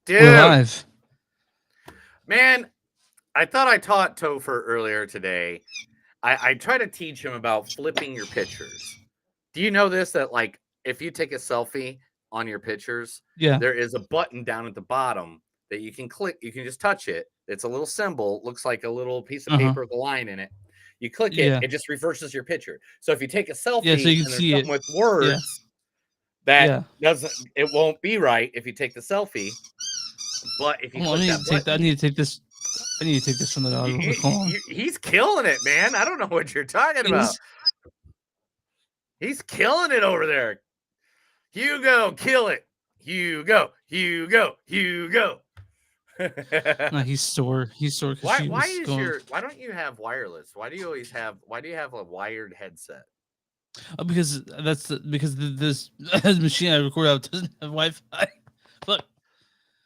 We're Dude, live. man, I thought I taught Topher earlier today. I try to teach him about flipping your pictures. Do you know this? That like if you take a selfie on your pictures, Yeah. there is a button down at the bottom that you can click. You can just touch it. It's a little symbol, looks like a little piece of Uh-huh. paper with a line in it. You click it, Yeah. it just reverses your picture. So if you take a Yeah, so selfie you can and there's see something it. with Yeah. words that Yeah. doesn't, it won't be right if you take the selfie. But if you Hold on, click I that need to take that. I button, need to take this. I need to take this from the dog real quick. Hold on. he's killing it, man. I don't know what you're talking about. Is He's killing it over there. Hugo, kill it. Hugo, Hugo, Hugo. no, he's sore. He's sore because why she why was is going your why don't you have wireless? Why do you have a wired headset? because this machine I record out doesn't have Wi-Fi. Look.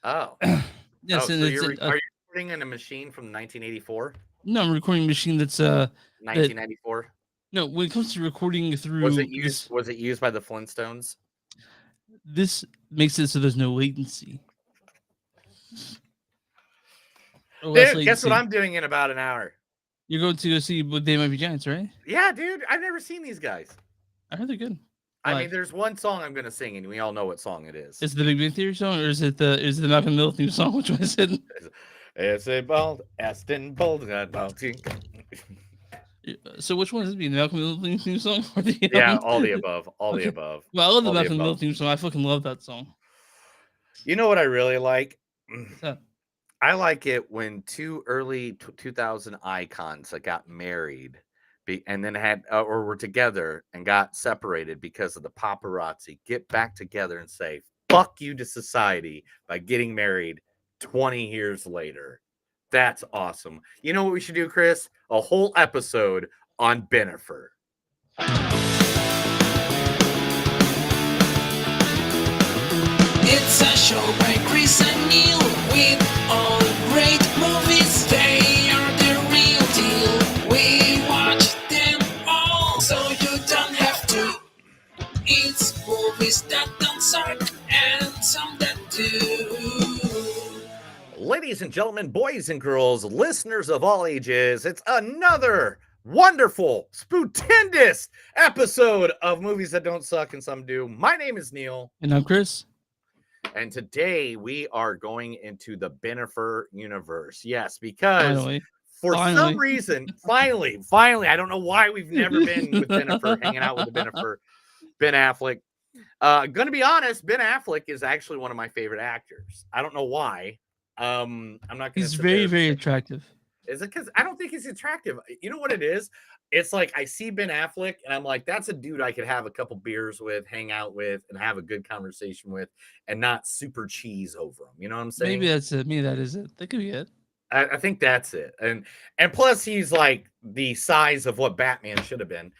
Oh. Yes, Oh, and so it's are you recording in a machine from 1984? no, I'm recording a machine that's that 1994? no, when it comes to recording through this Was it used by the Flintstones? this makes it so there's no latency or less Dude, guess what latency. I'm doing in about an hour? You're going to go see what They Might Be Giants, right? Yeah, dude, I've never seen these guys. I heard they're good. I mean, Live. there's one song I'm gonna sing, and we all know what song it is. Is it the Big Bang Theory song or is it the Malcolm Middle theme song? Which one is it? It's a bald Aston Bold got bouncing. So which one is it? The Malcolm Middle theme song or the Yeah, all the above, all the Okay. above, Well, I love the all the Malcolm Middle above. theme song. I fucking love that song. You know what I really like? What's that? I like it when two early 2000 icons that got married and then had or were together and got separated because of the paparazzi get back together and say fuck you to society by getting married 20 years later. That's awesome. You know what we should do, Chris? A whole episode on Benifer. It's a show by Chris and Neil with all great movies. They are the real deal. We watch them all, so you don't have to. It's movies that don't suck and some that do. Ladies and gentlemen, boys and girls, listeners of all ages, it's another wonderful, stupendous episode of Movies That Don't Suck and Some Do. My name is Neil. And I'm Chris. And today we are going into the Benifer universe. Yes, because Finally. for some reason, finally, I don't know why we've never been with Benifer, hanging out with the Benifer, Ben Affleck. Gonna be honest, Ben Affleck is actually one of my favorite actors. I don't know why. I'm not gonna He's sit there very, and very say, attractive. is it because I don't think he's attractive? You know what it is? It's like I see Ben Affleck and I'm like, that's a dude I could have a couple beers with, hang out with, and have a good conversation with, and not super cheese over him. You know what I'm Maybe saying? that's it. Maybe that is it. That could be it. I think that's it. And plus he's like the size of what Batman should have been.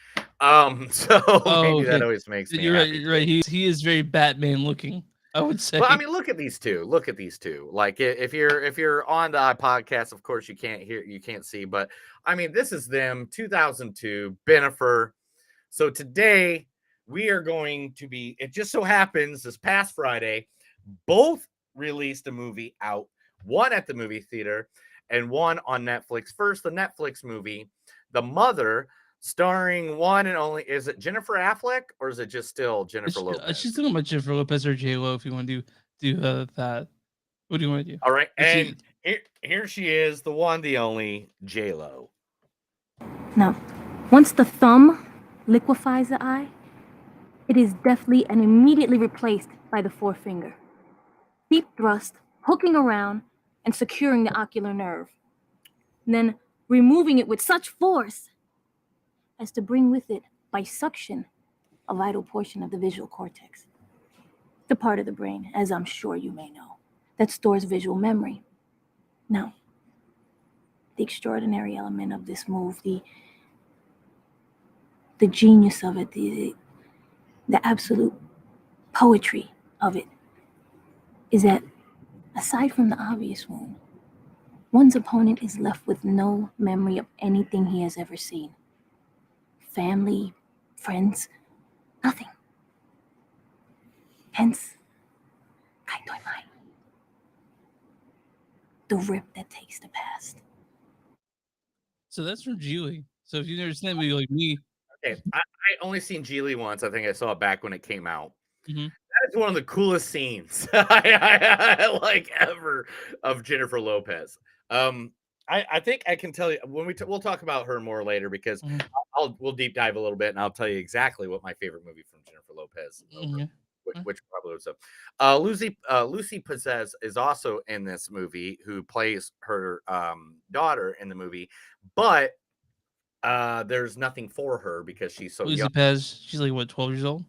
So Oh, maybe that okay. always makes me You're right. happy You're too. right. He is very Batman looking, I would say. Well, I mean, look at these two. Look at these two. Like if you're on the podcast, of course you can't hear, you can't see, but I mean, this is them, 2002, Benifer. So today we are going to be. It just so happens this past Friday, both released a movie out. One at the movie theater, and one on Netflix. First, the Netflix movie, The Mother, starring one and only. Is it Jennifer Affleck or is it just still Jennifer She's Lopez? talking about Jennifer Lopez or J Lo. If you want to do that, what do you want to do? All right, Let's and see. here she is, the one, the only J Lo. Now, once the thumb liquefies the eye, it is deftly and immediately replaced by the forefinger. Deep thrust, hooking around, and securing the ocular nerve. And then removing it with such force as to bring with it, by suction, a vital portion of the visual cortex. The part of the brain, as I'm sure you may know, that stores visual memory. Now, the extraordinary element of this move, the genius of it, the absolute poetry of it, is that aside from the obvious wound, one's opponent is left with no memory of anything he has ever seen. Family, friends, nothing. Hence, kaitoy mai. the rip that takes the past. So that's from Geely. So if you've never seen that movie like me, Okay, I only seen Geely once. I think I saw it back when it came out. Mhm. That is one of the coolest scenes I like ever of Jennifer Lopez. I think I can tell you when we'll talk about her more later because Mhm. we'll deep dive a little bit and I'll tell you exactly what my favorite movie from Jennifer Lopez Mhm. which probably was Lucy Possess is also in this movie, who plays her daughter in the movie, but there's nothing for her because she's so Lucy young. Pez, she's like what, 12 years old?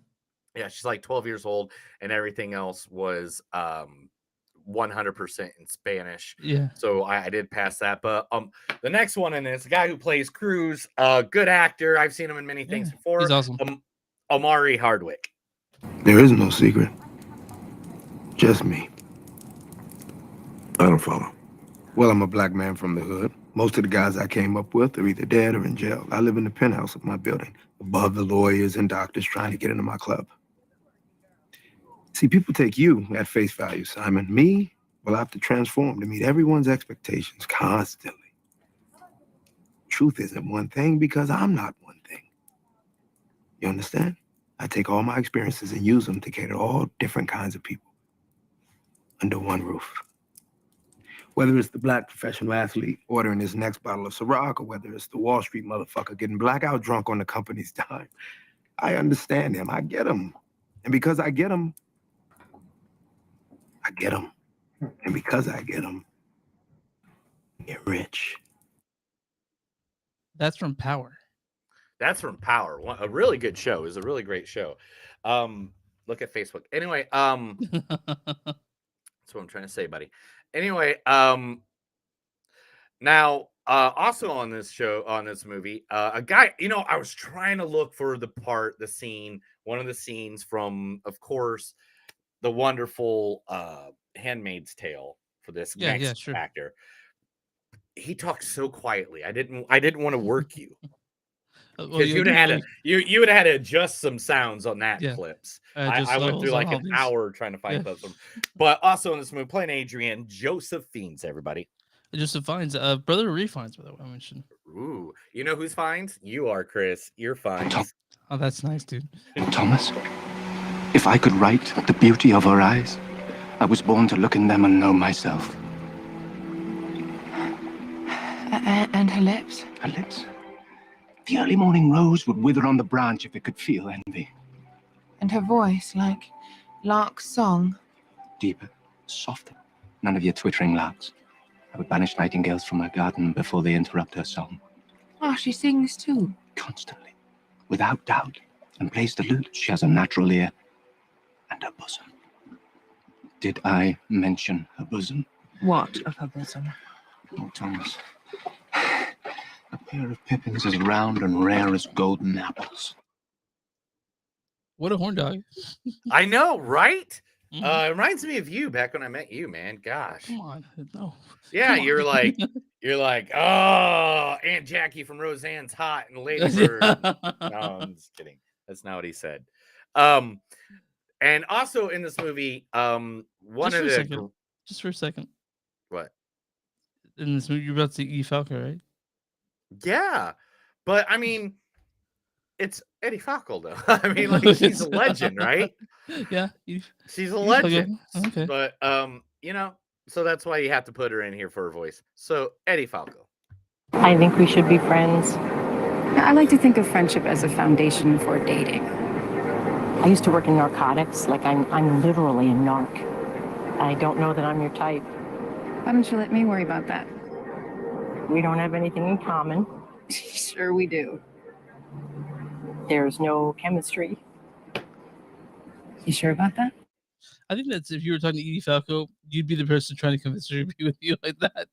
Yeah, she's like 12 years old, and everything else was 100% in Spanish. Yeah. So I did pass that. But the next one in this, the guy who plays Cruz, good actor. I've seen him in many things Yeah, before. he's awesome. Omari Hardwick. There is no secret. Just me. I don't follow. Well, I'm a black man from the hood. Most of the guys I came up with are either dead or in jail. I live in the penthouse of my building, above the lawyers and doctors trying to get into my club. See, people take you at face value, Simon. Me, well, I have to transform to meet everyone's expectations constantly. Truth isn't one thing because I'm not one thing. You understand? I take all my experiences and use them to cater to all different kinds of people under one roof. Whether it's the black professional athlete ordering his next bottle of Ciroc, or whether it's the Wall Street motherfucker getting blackout drunk on the company's dime, I understand him. I get him. And because I get him, I get him. And because I get him, I get rich. That's from Power. That's from Power. A really good show. It was a really great show. Look at Facebook. Anyway, that's what I'm trying to say, buddy. Anyway, now also on this show, on this movie, a guy, I was trying to look for the scene, one of the scenes from, of course, the wonderful Handmaid's Tale for this next sure. actor. He talked so quietly. I didn't want to work you. Because you would have had to adjust some sounds on that clips. I went through like an hour trying to find clips. But also in this movie, playing Adrienne, Joseph Fiennes, everybody. Joseph Fiennes, brother of Refines, by the way, I mentioned. Ooh, you know who's Fiennes? You are, Chris. You're Fiennes. Oh, that's nice, dude. Thomas, if I could write the beauty of her eyes, I was born to look in them and know myself. And her lips? Her lips? The early morning rose would wither on the branch if it could feel envy. And her voice, like lark's song? Deeper, softer. None of your twittering larks. I would banish nightingales from her garden before they interrupt her song. Oh, she sings too? Constantly, without doubt. And plays the lute. She has a natural ear. And her bosom. Did I mention her bosom? What of her bosom? Oh, Thomas. A pair of pippins as round and rare as golden apples. What a horn dog. I know, right? Mm-hmm. It reminds me of you back when I met you, man. Gosh. Come on. No. Yeah, you're like, oh, Aunt Jackie from Roseanne's hot and Lady Bird. No, I'm just kidding. That's not what he said. And also in this movie, Just for a second. What? In this movie, you're about to see Edie Falco, right? Yeah, but I mean, it's Eddie Falco, though. I mean, like, she's a legend, right? Yeah, she's a legend. Okay. But so that's why you have to put her in here for her voice. So Eddie Falco. I think we should be friends. I like to think of friendship as a foundation for dating. I used to work in narcotics, like I'm literally a narc. I don't know that I'm your type. Why don't you let me worry about that? We don't have anything in common. Sure we do. There's no chemistry. You sure about that? I think that's if you were talking to Edie Falco, you'd be the person trying to convince her to be with you like that.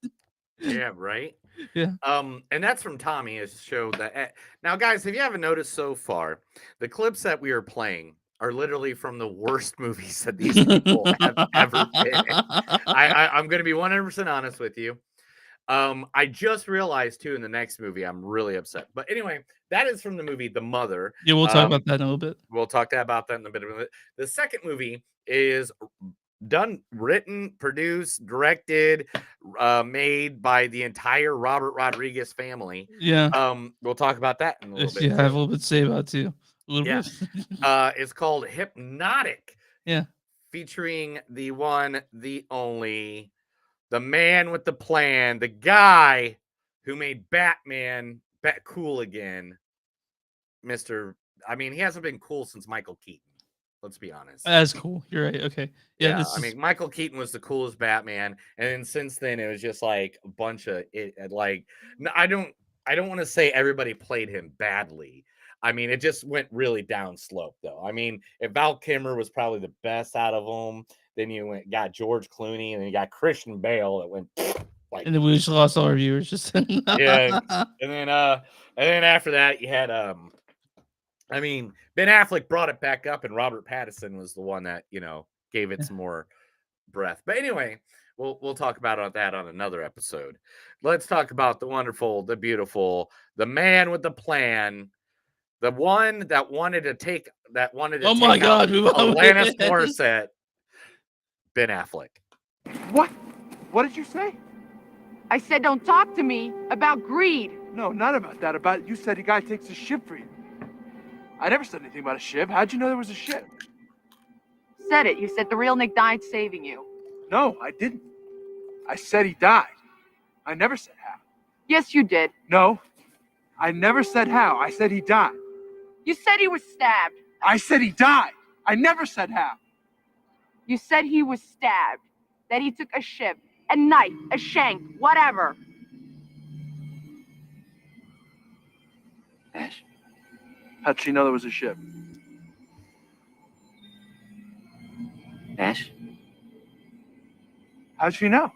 Yeah, right. Yeah. And that's from Tommy. Is show that now, guys, if you haven't noticed so far, the clips that we are playing are literally from the worst movies that these people have ever been in. I'm going to be 100% honest with you. I just realized too in the next movie, I'm really upset. But anyway, that is from the movie The Mother. Yeah, we'll talk about that in a little bit. We'll talk about that in a bit. The second movie is written, produced, directed, made by the entire Robert Rodriguez family. Yeah. We'll talk about that in a little bit. Yeah, I have a little bit to say about it too. A little bit. It's called Hypnotic. Yeah. Featuring the one, the only, the man with the plan, the guy who made Batman cool again. He hasn't been cool since Michael Keaton. Let's be honest. That's cool. You're right. Okay. Yeah. Michael Keaton was the coolest Batman, and then since then it was just like a bunch of it. Like, I don't want to say everybody played him badly. I mean, it just went really down slope, though. I mean, if Val Kilmer was probably the best out of them, then you got George Clooney, and then you got Christian Bale that went like. And then we just lost all our viewers. Just yeah, and then after that you had Ben Affleck brought it back up, and Robert Pattinson was the one that gave it some more breath. But anyway, we'll talk about that on another episode. Let's talk about the wonderful, the beautiful, the man with the plan. The one that wanted to take oh my God, Alanis Morissette, Ben Affleck. What? What did you say? I said don't talk to me about greed. No, not about that. About you said a guy takes a ship for you. I never said anything about a ship. How'd you know there was a ship? Said it. You said the real Nick died saving you. No, I didn't. I said he died. I never said how. Yes, you did. No, I never said how. I said he died. You said he was stabbed. I said he died. I never said how. You said he was stabbed. That he took a ship, a knife, a shank, whatever. Ash? How'd she know there was a ship? Ash? How'd she know?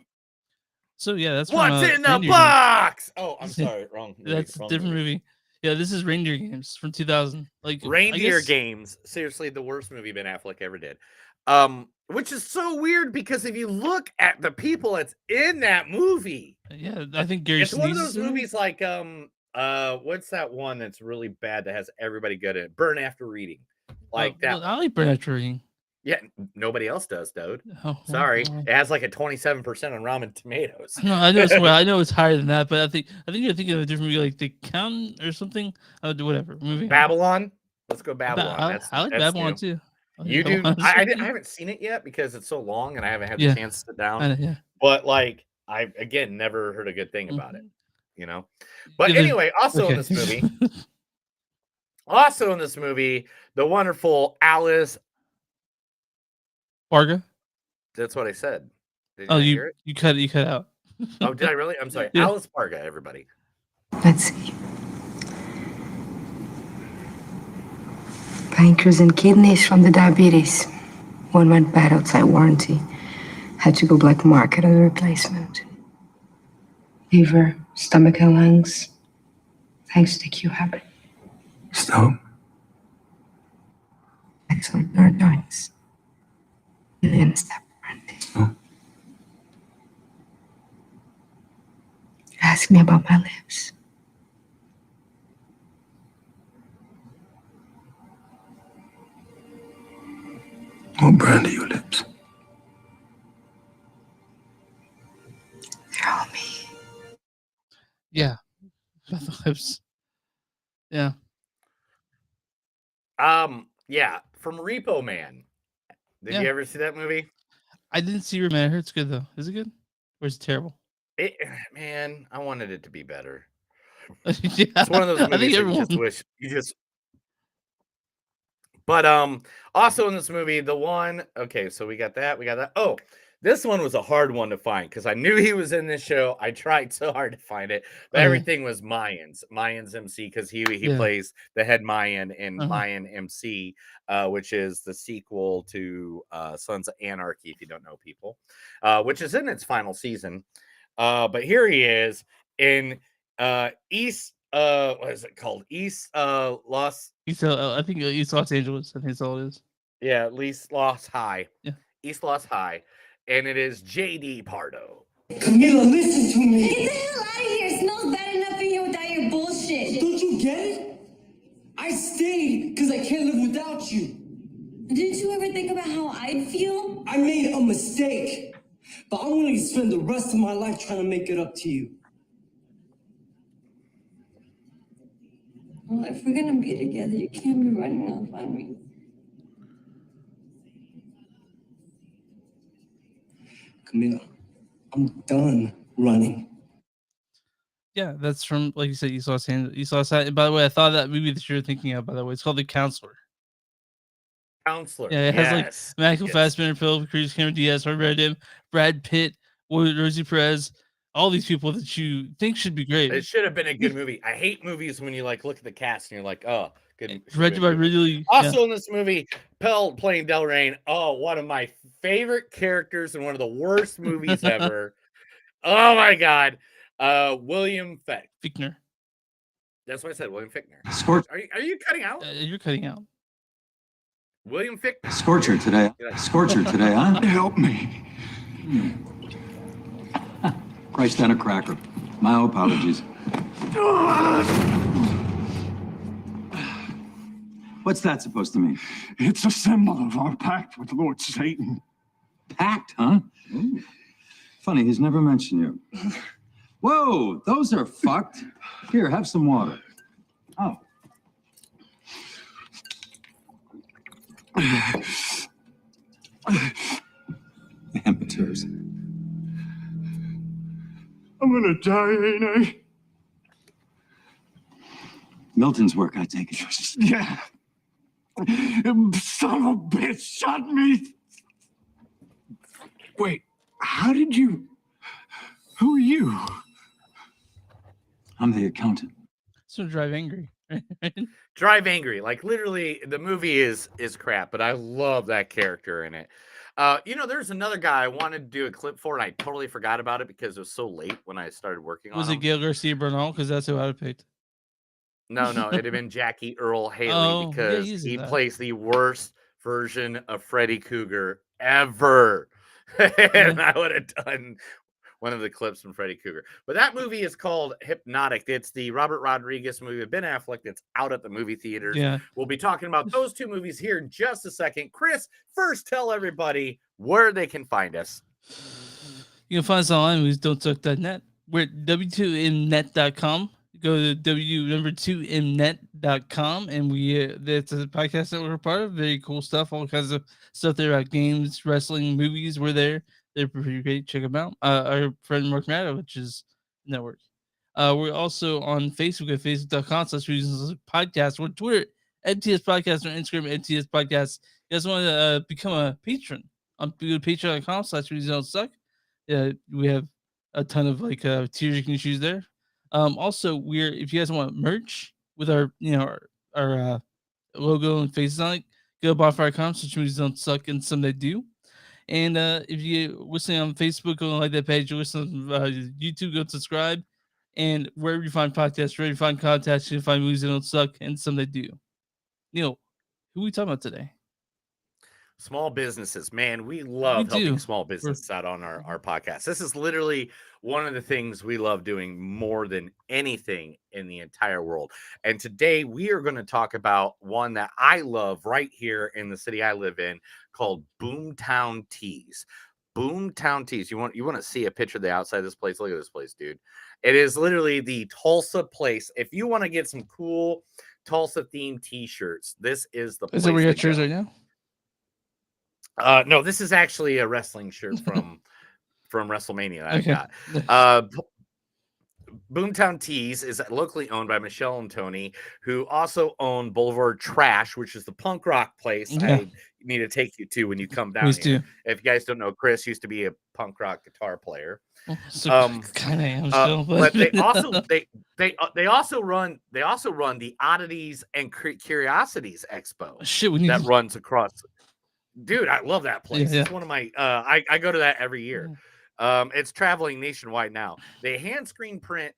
So yeah, that's what's from, in the Reindeer box. Oh, I'm sorry, wrong. That's a different movie. Yeah, this is Reindeer Games from 2000. Like Reindeer Games, seriously, the worst movie Ben Affleck ever did. Which is so weird because if you look at the people that's in that movie, yeah, I think Gary. It's one of those movies like what's that one that's really bad that has everybody good in it? Burn After Reading, like that. Well, I like Burn After Reading. Yeah, nobody else does, dude. Oh, sorry, well. It has like a 27% on Rotten Tomatoes. No, I know I know it's higher than that, but I think you're thinking of a different movie, like The Count or something. Whatever movie. Babylon. Let's go Babylon. I like Babylon too. You do? I haven't seen it yet because it's so long and I haven't had the chance to sit down. But like, I again never heard a good thing about it. But anyway, also in this movie, the wonderful Alice Varga. That's what I said. Did you hear it? You cut out. Oh, did I really? I'm sorry. Yeah. Alice Varga, everybody. Let's see. Pancreas and kidneys from the diabetes. One went bad outside warranty. Had to go black market on the replacement. Liver, stomach and lungs. Thanks to the Q habit. Stone? Excellent nerve joints. And step warranty. Oh. Ask me about my lips. What brand are your lips? They're all me. Yeah. The lips. Yeah. Yeah, from Repo Man. Did you ever see that movie? I didn't see Repo Man. I heard it's good though. Is it good? Or is it terrible? Man, I wanted it to be better. Yeah. It's one of those movies that you just wish you just. But also in this movie, the one. Okay, so we got that. Oh, this one was a hard one to find because I knew he was in this show. I tried so hard to find it, but everything was Mayans MC because he plays the head Mayan in Mayan MC, which is the sequel to Sons of Anarchy. If you don't know, people, which is in its final season. But here he is in East. What is it called? East Los. I think East Los Angeles. I think that's all it is. Yeah, East Los High. Yeah. East Los High, and it is JD Pardo. Camila, listen to me. Get the hell out of here! It smells bad enough in here without your bullshit. Don't you get it? I stayed because I can't live without you. Didn't you ever think about how I'd feel? I made a mistake, but I'm willing to spend the rest of my life trying to make it up to you. Well, if we're gonna be together, you can't be running off on me. Camila, I'm done running. Yeah, that's from, like you said, you saw Sand. You saw Sand. By the way, I thought that movie that you were thinking of. By the way, it's called The Counselor. Counselor. Yeah, it has like Yes. Michael Yes. Fassbender, Philip Cruz, Cameron Diaz, Brad Pitt, Rosie Perez, all these people that you think should be great. It should have been a good movie. I hate movies when you like look at the cast and you're like, oh, good. should have Directed been by a good movie. Ridley. Also in this movie, Pell playing Delraine. Oh, one of my favorite characters in one of the worst movies ever. Oh my God. William Fichtner. That's what I said, William Fichtner. Scorch. Are you cutting out? You're cutting out. William Fichtner. Scorcher today. Scorcher today, huh? Help me. Christ and a cracker. My apologies. What's that supposed to mean? It's a symbol of our pact with Lord Satan. Pact, huh? Funny, he's never mentioned you. Whoa, those are fucked. Here, have some water. Oh. Amateurs. I'm gonna die, ain't I? Milton's work, I take it. Yeah. Son of a bitch shot me. Wait, how did you? Who are you? I'm the accountant. So Drive Angry. Drive Angry. Like literally, the movie is crap, but I love that character in it. There's another guy I wanted to do a clip for, and I totally forgot about it because it was so late when I started working on Was it. it Gail Garcia Bernal? Because that's who I would have picked. No, it'd have been Jackie Earl Haley because he plays the worst version of Freddy Krueger ever. And I would have done one of the clips from Freddy Krueger. But that movie is called Hypnotic. It's the Robert Rodriguez movie with Ben Affleck that's out at the movie theaters. Yeah. We'll be talking about those two movies here in just a second. Chris, first tell everybody where they can find us. You can find us online at don'tsuck.net. We're at w2mnet.com. Go to w2m net.com, and that's a podcast that we're a part of. Very cool stuff, all kinds of stuff there about games, wrestling, movies. We're there. They're pretty great. Check them out. Our friend Mark Maddow, which is network. We're also on Facebook at facebook.com/podcast. We're on Twitter, MTS Podcast, on Instagram, MTS Podcast. You guys want to become a patron? Go to patreon.com/reasons-don't-suck. Yeah, we have a ton of tiers you can choose there. Also, if you guys want merch with our our logo and faces on it, go to bonfire.com. Such movies don't suck, and some they do. And if you're listening on Facebook, go and like that page. You're listening on YouTube, go subscribe. And wherever you find podcasts, wherever you find contacts, you can find movies that don't suck, and some that do. Neil, who are we talking about today? Small businesses, man, we love helping small businesses out on our podcast. This is literally one of the things we love doing more than anything in the entire world. And today we are going to talk about one that I love right here in the city I live in called Boomtown Tees. Boomtown Tees. You want to see a picture of the outside of this place? Look at this place, dude. It is literally the Tulsa place. If you want to get some cool Tulsa themed t-shirts, this is the place. Is it where you got yours right now? No, this is actually a wrestling shirt from WrestleMania that Okay. I got. Boomtown Tees is locally owned by Michelle and Tony, who also own Boulevard Trash, which is the punk rock place I need to take you to when you come down here. If you guys don't know, Chris used to be a punk rock guitar player. Kind of am still, but they also run the Oddities and Curiosities Expo. Shit, that runs across. Dude, I love that place. Yeah. It's one of my I go to that every year. It's traveling nationwide now. They hand screen print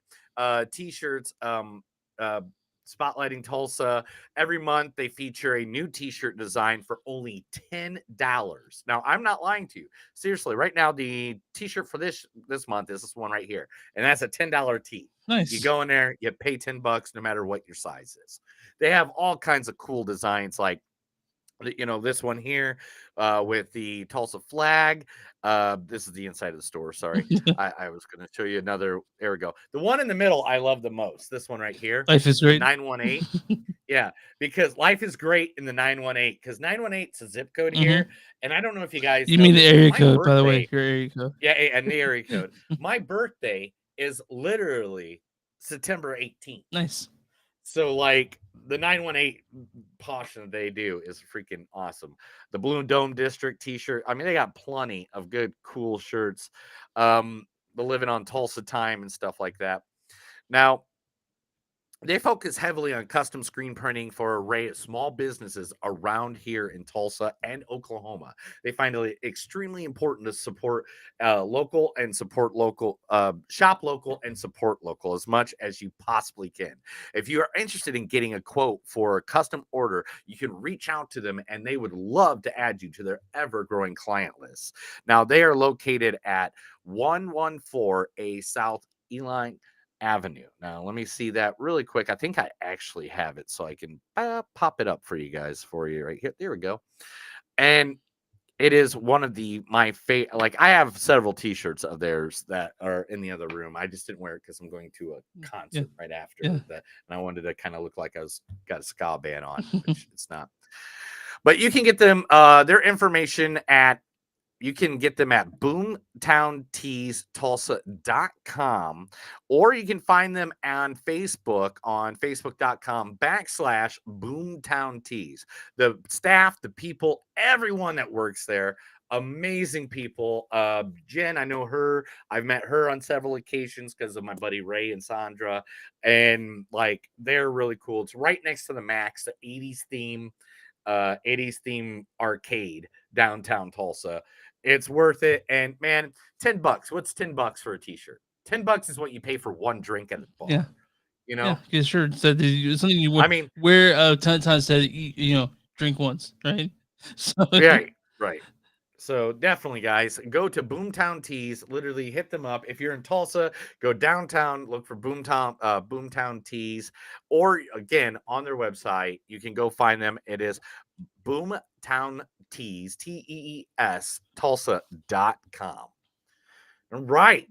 t-shirts spotlighting Tulsa. Every month they feature a new t-shirt design for only $10. Now, I'm not lying to you. Seriously, right now the t-shirt for this month is this one right here, and that's a $10 tee. Nice. You go in there, you pay $10 no matter what your size is. They have all kinds of cool designs like You know, this one here with the Tulsa flag. This is the inside of the store. Sorry. I was going to show you another. There we go. The one in the middle, I love the most. This one right here, Life is the great. 918. Yeah, because life is great in the 918 because 918 is a zip code Mhm. here. And I don't know if you guys You know mean the this, but area my code, by the birthday, way, your area code. yeah, and the area code. My birthday is literally September 18th. Nice. So like the 918 portion that they do is freaking awesome. The Blue Dome District t-shirt. I mean, they got plenty of good, cool shirts. The Living on Tulsa time and stuff like that. Now, they focus heavily on custom screen printing for an array of small businesses around here in Tulsa and Oklahoma. They find it extremely important to support local and support local, shop local and support local as much as you possibly can. If you are interested in getting a quote for a custom order, you can reach out to them and they would love to add you to their ever growing client list. Now, they are located at 114A South Eline Avenue. Now, let me see that really quick. I think I actually have it, so I can pop it up for you guys for you right here. There we go. And it is one of my favorite. Like, I have several T-shirts of theirs that are in the other room. I just didn't wear it because I'm going to a concert right after that, and I wanted to kind of look like I was got a ska band on, which it's not. But you can get them their information at you can get them at boomtownteestulsa.com, or you can find them on Facebook on facebook.com/boomtowntees. The staff, the people, everyone that works there, amazing people. Jen, I know her. I've met her on several occasions because of my buddy Ray and Sandra, and like they're really cool. It's right next to the Max, the 80s theme arcade downtown Tulsa. It's worth it. And man, $10. What's $10 for a t-shirt? $10 is what you pay for one drink at the bar. Yeah. You Yeah, know? yeah, sure. So something you I mean, wear a ton of times said drink once, right? So right. So definitely, guys, go to Boomtown Tees. Literally hit them up. If you're in Tulsa, go downtown, look for Boomtown Tees, or again on their website, you can go find them. It is Boomtown Tees, Tees, Tulsa.com. All right,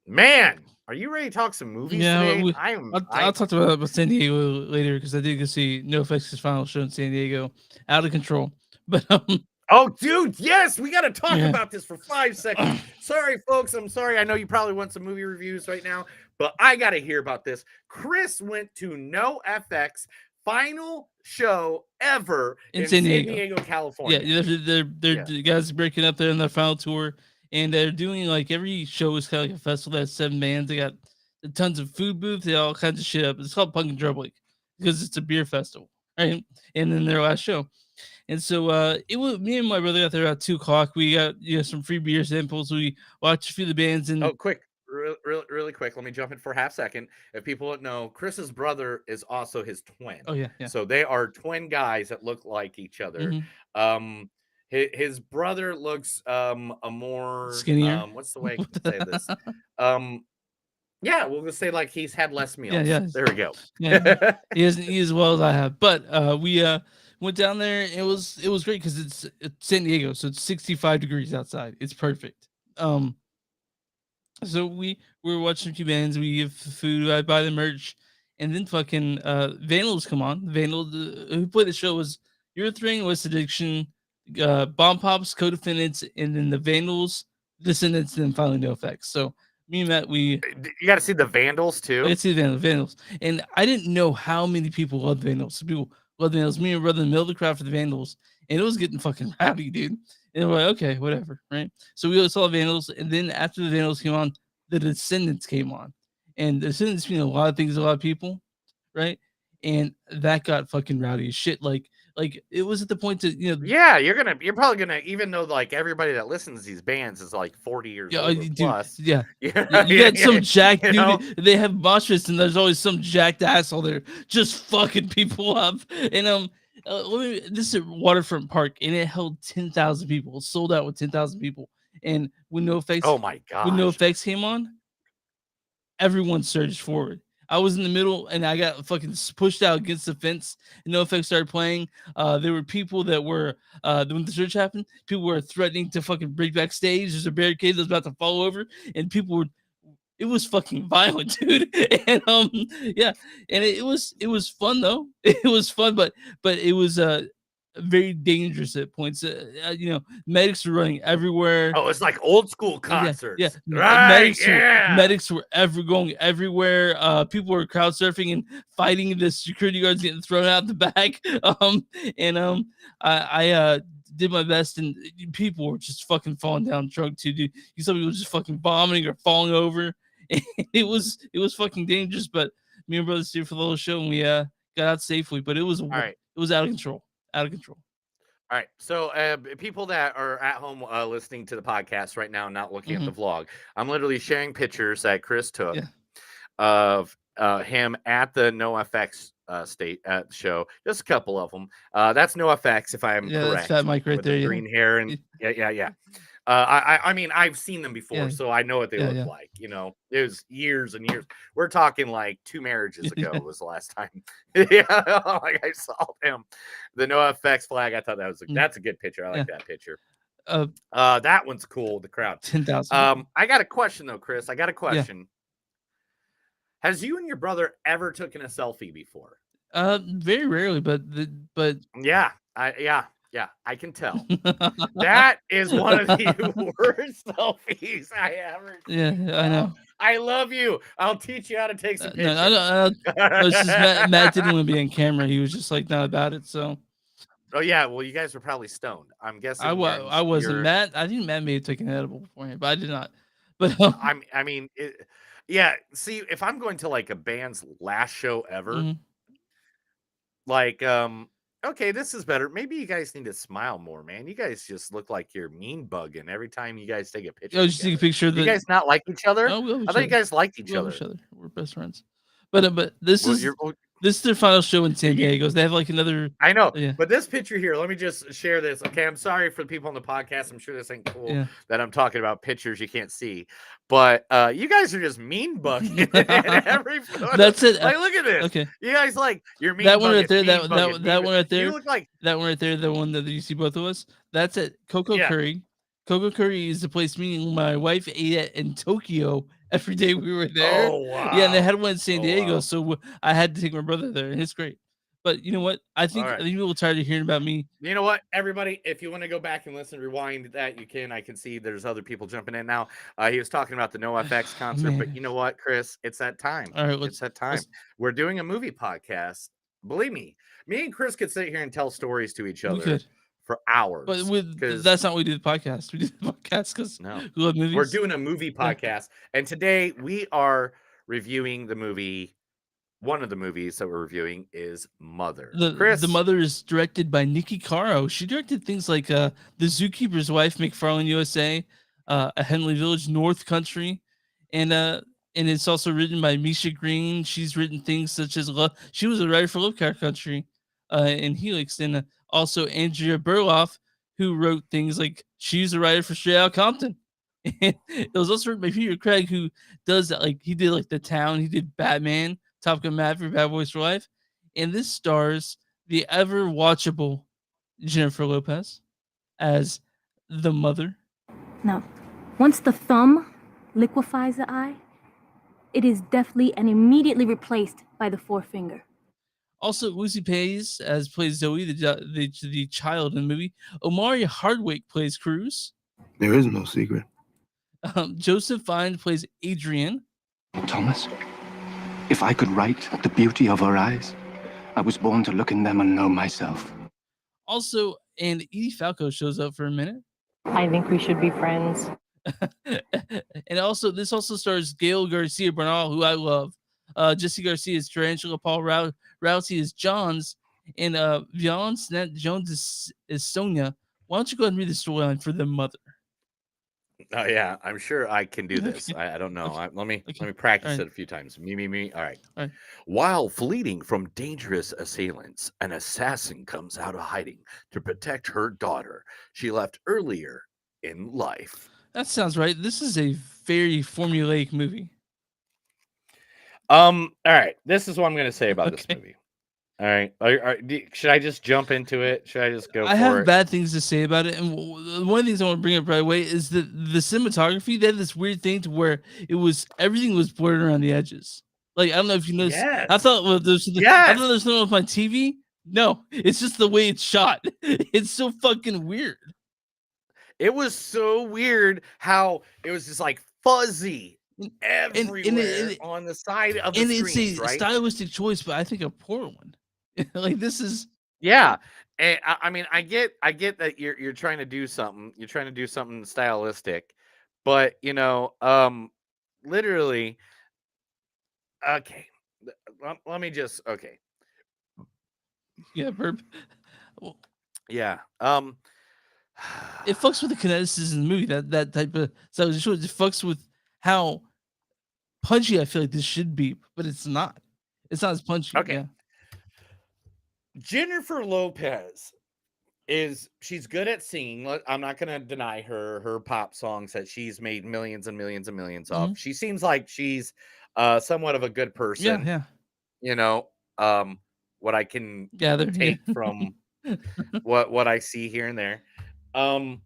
man. Are you ready to talk some movies today? I'll talk about San Diego later because I did go see NoFX's final show in San Diego, out of control. But oh, dude, yes, we got to talk Yeah. about this for 5 seconds. Sorry, folks. I'm sorry. I know you probably want some movie reviews right now, but I got to hear about this. Chris went to NoFX final show ever in San Diego, California. Yeah, they're the guys breaking up there in their final tour, and they're doing like every show is kind of like a festival that has 7 bands. They got tons of food booths, they all kinds of shit up. It's called Punk and Drublic because it's a beer festival, right? And then their last show. And so it was me and my brother got there about 2 o'clock. We got some free beer samples. We watched a few of the bands and quick, really quick. Let me jump in for a half second. If people don't know, Chris's brother is also his twin. Oh yeah. So they are twin guys that look like each other. Mhm. His brother looks a more Skinnier. What's the way I can say this? Yeah, we'll just say like he's had less meals. Yeah. There we go. Yeah, he doesn't eat as well as I have. But we went down there. It was great because it's San Diego, so it's 65 degrees outside. It's perfect. So we were watching a few bands. We give food. I buy the merch, and then fucking Vandals come on. Who played the show was Urethring, West Addiction, Bomb Pops, Co-Defendants, and then the Vandals, Descendants, and then finally NoFX. So me and Matt, you got to see the Vandals too. I see the Vandals, and I didn't know how many people love Vandals. Some people love the Vandals. Me and my brother in the middle of the crowd for the Vandals, and it was getting fucking rowdy, dude. And we're like, okay, whatever, right? So we saw Vandals, and then after the Vandals came on, the Descendants came on, and the Descendants mean a lot of things to a lot of people, right? And that got fucking rowdy as shit. Like it was at the point that yeah, you're probably gonna, even though like everybody that listens to these bands is like 40 years old or plus. Yeah, you got some jacked you dude. know? They have mosh pits, and there's always some jacked asshole there just fucking people up. And this is at Waterfront Park, and it held 10,000 people. It sold out with 10,000 people. And when NoFX, oh my god, when NoFX came on, everyone surged forward. I was in the middle and I got fucking pushed out against the fence. And no effects started playing. There were people that were when the search happened, people were threatening to fucking break backstage. There's a barricade that was about to fall over, and people were. It was fucking violent, dude. And yeah, and it was fun though. It was fun, but it was very dangerous at points. Medics were running everywhere. Oh, it's like old school Yeah, concerts. Right. medics were Yeah. medics were going everywhere. People were crowd surfing and fighting the security guards getting thrown out the back. And I did my best, and people were just fucking falling down drunk too, dude. You saw people just fucking vomiting or falling over. It was fucking dangerous, but me and brother stayed for the little show, and we got out safely. But it was right. it was out of control, out of control. All right. So, people that are at home listening to the podcast right now, not looking at the vlog, I'm literally sharing pictures that Chris took of him at the NoFX state at the show. Just a couple of them. That's NoFX, if I'm correct. That's Fat Mike right with there. The green hair and yeah. I mean, I've seen them before, so I know what they look like. You know, it was years and years. We're talking like 2 marriages ago was the last time. Like I saw them. The NoFX flag. I thought that's a good picture. I like that picture. That one's cool. The crowd. 10,000. I got a question though, Chris. I got a question. Has you and your brother ever taken a selfie before? Very rarely, but yeah, I can tell. That is one of the worst selfies I ever. Yeah, I know. I love you. I'll teach you how to take some pictures. No, it's just Matt didn't want to be on camera. He was just like not about it. So. Oh yeah, well you guys were probably stoned. I'm guessing. I wasn't. Matt. I think Matt may have taken an edible beforehand, but I did not. But I mean, yeah. See, if I'm going to like a band's last show ever, like okay, this is better. Maybe you guys need to smile more, man. You guys just look like you're mean bugging every time you guys take a picture. Just take a picture. You guys not like each other? No, we love each I thought other. you guys liked each other. We're best friends. But this is their final show in San Diego. They have like another. I know, but this picture here. Let me just share this. Okay, I'm sorry for the people on the podcast. I'm sure this ain't cool that I'm talking about pictures you can't see, but you guys are just mean bugging every photo. That's it. Like, look at this. Okay, you guys like you're mean. That one right there. That one right there. You look like that one right there. The one that you see both of us. That's at Coco Curry. Coco Curry is the place my wife ate at in Tokyo every day we were there. Oh wow! Yeah, and they had one in San Diego, so I had to take my brother there, and it's great. But you know what? I think people are tired of hearing about me. You know what, everybody? If you want to go back and listen, rewind that, you can. I can see there's other people jumping in now. He was talking about the NoFX concert, but you know what, Chris? It's that time. All right, it's that time. We're doing a movie podcast. Believe me and Chris could sit here and tell stories to each other for hours. But that's not what we do the podcast. We do the podcast because we love movies. We're doing a movie podcast, and today we are reviewing the movie. One of the movies that we're reviewing is Mother. The Mother is directed by Nikki Caro. She directed things like The Zookeeper's Wife, McFarlane USA, A Henley Village, North Country, and it's also written by Misha Green. She's written things such as she was a writer for Love Car Country and Helix, and also Andrea Burloff, who wrote things like she's a writer for Straight Outta Compton. And it was also written by Peter Craig, who does that. Like he did like The Town, he did Batman, Top Gun Maverick, Bad Boys for Life, and this stars the ever watchable Jennifer Lopez as the mother. Now, once the thumb liquefies the eye, it is deftly and immediately replaced by the forefinger. Also, Lucy Pays plays Zoe, the child in the movie. Omari Hardwick plays Cruz. There is no secret. Joseph Fiennes plays Adrian. Thomas, if I could write the beauty of her eyes, I was born to look in them and know myself. Also, and Edie Falco shows up for a minute. I think we should be friends. And also, this also stars Gail Garcia Bernal, who I love. Jesse Garcia is Tarantula, Paul Rousey is Johns, and Violence Snett Jones is Sonia. Why don't you go ahead and read the storyline for the mother? Oh yeah, I'm sure I can do this. I don't know. Okay. Let me practice it a few times. Me. All right. While fleeing from dangerous assailants, an assassin comes out of hiding to protect her daughter she left earlier in life. That sounds right. This is a very formulaic movie. All right. This is what I'm going to say about this Okay. movie. All right. Should I just jump into it? Should I just go I for have it? bad things to say about it, and one of the things I want to bring up right away is that the cinematography. They had this weird thing to where everything was blurred around the edges. Like, I don't know if you noticed. Yes. I thought well, I thought there's something with my TV. No, it's just the way it's shot. It's so fucking weird. It was so weird how it was just like fuzzy everywhere on the side of the And it's screens, a right? stylistic choice, but I think a poor one. Like this is Yeah. And I mean, I get that you're trying to do something. You're trying to do something stylistic, but literally, okay. Let me just okay. yeah, burp. Well, Yeah. it fucks with the kineticism in the movie. That type of so it fucks with how punchy I feel like this should be, but it's not. It's not as punchy. Okay. Yeah. Jennifer Lopez she's good at singing. I'm not gonna deny her pop songs that she's made millions and millions and millions of. Mhm. She seems like she's somewhat of a good person. Yeah. You know, what I can Gather. Yeah. take from what I see here and there. All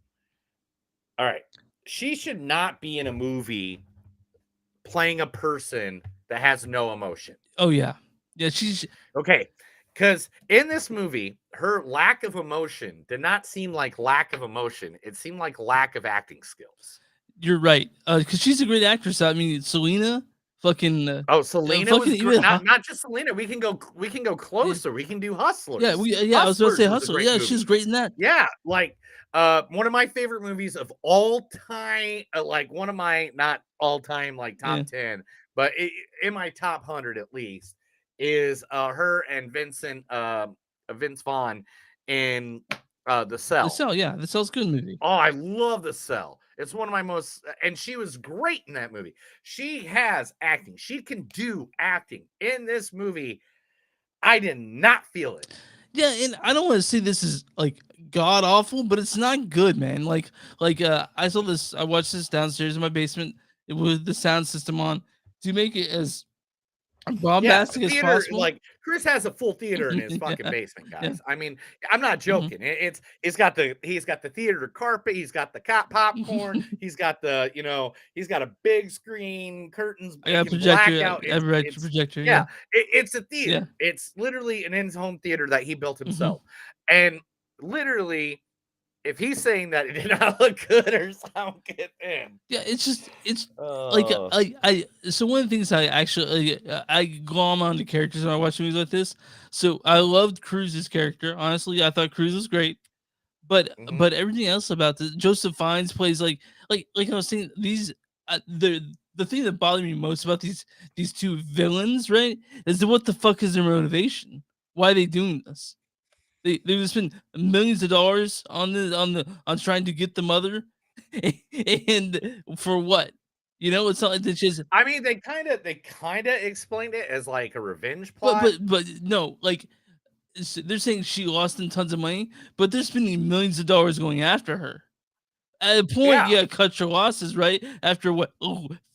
right. She should not be in a movie playing a person that has no emotion. Oh yeah. Yeah. She's Okay. Because in this movie, her lack of emotion did not seem like lack of emotion. It seemed like lack of acting skills. You're right. Because she's a great actress. I mean, Selena, fucking, Selena fucking was great. even Not just Selena. We can go closer. We can do Hustlers. I was about to say was a Hustler. great Yeah, movie. she's great in that. Yeah, like one of my favorite movies of all time, like one of my not all time like top 10, but in my top 100 at least is her and Vince Vaughn in The Cell. The Cell, yeah, The Cell's a good movie. Oh, I love The Cell. It's one of my most, and she was great in that movie. She has acting. She can do acting in this movie. I did not feel it. Yeah, and I don't want to say this is like god awful, but it's not good, man. I saw this. I watched this downstairs in my basement with the sound system on to make it as Yeah, bombastic as theater, possible. like Chris has a full theater in his fucking basement, guys. I mean, I'm not joking. He's got the theater carpet, he's got the popcorn, he's got he's got a big screen, curtains, I got a can projector. black out. I have a It's projector. yeah, Yeah. it's a theater. It's literally an in-home theater that he built himself. And literally, if he's saying that it did not look good or something, then Yeah, it's like I so one of the things I actually I glom on the characters when I watch movies like this. So I loved Cruz's character. Honestly, I thought Cruz was great, but everything else about this, Joseph Fiennes plays like I was saying these the thing that bothered me most about these two villains, right, is that what the fuck is their motivation? Why are they doing this? They would spend millions of dollars on trying to get the mother, and for what? It's not like they just. I mean, they kind of explained it as like a revenge plot. But no, like they're saying she lost them tons of money, but they're spending millions of dollars going after her. At a point, Yeah. cut your losses, right? After what?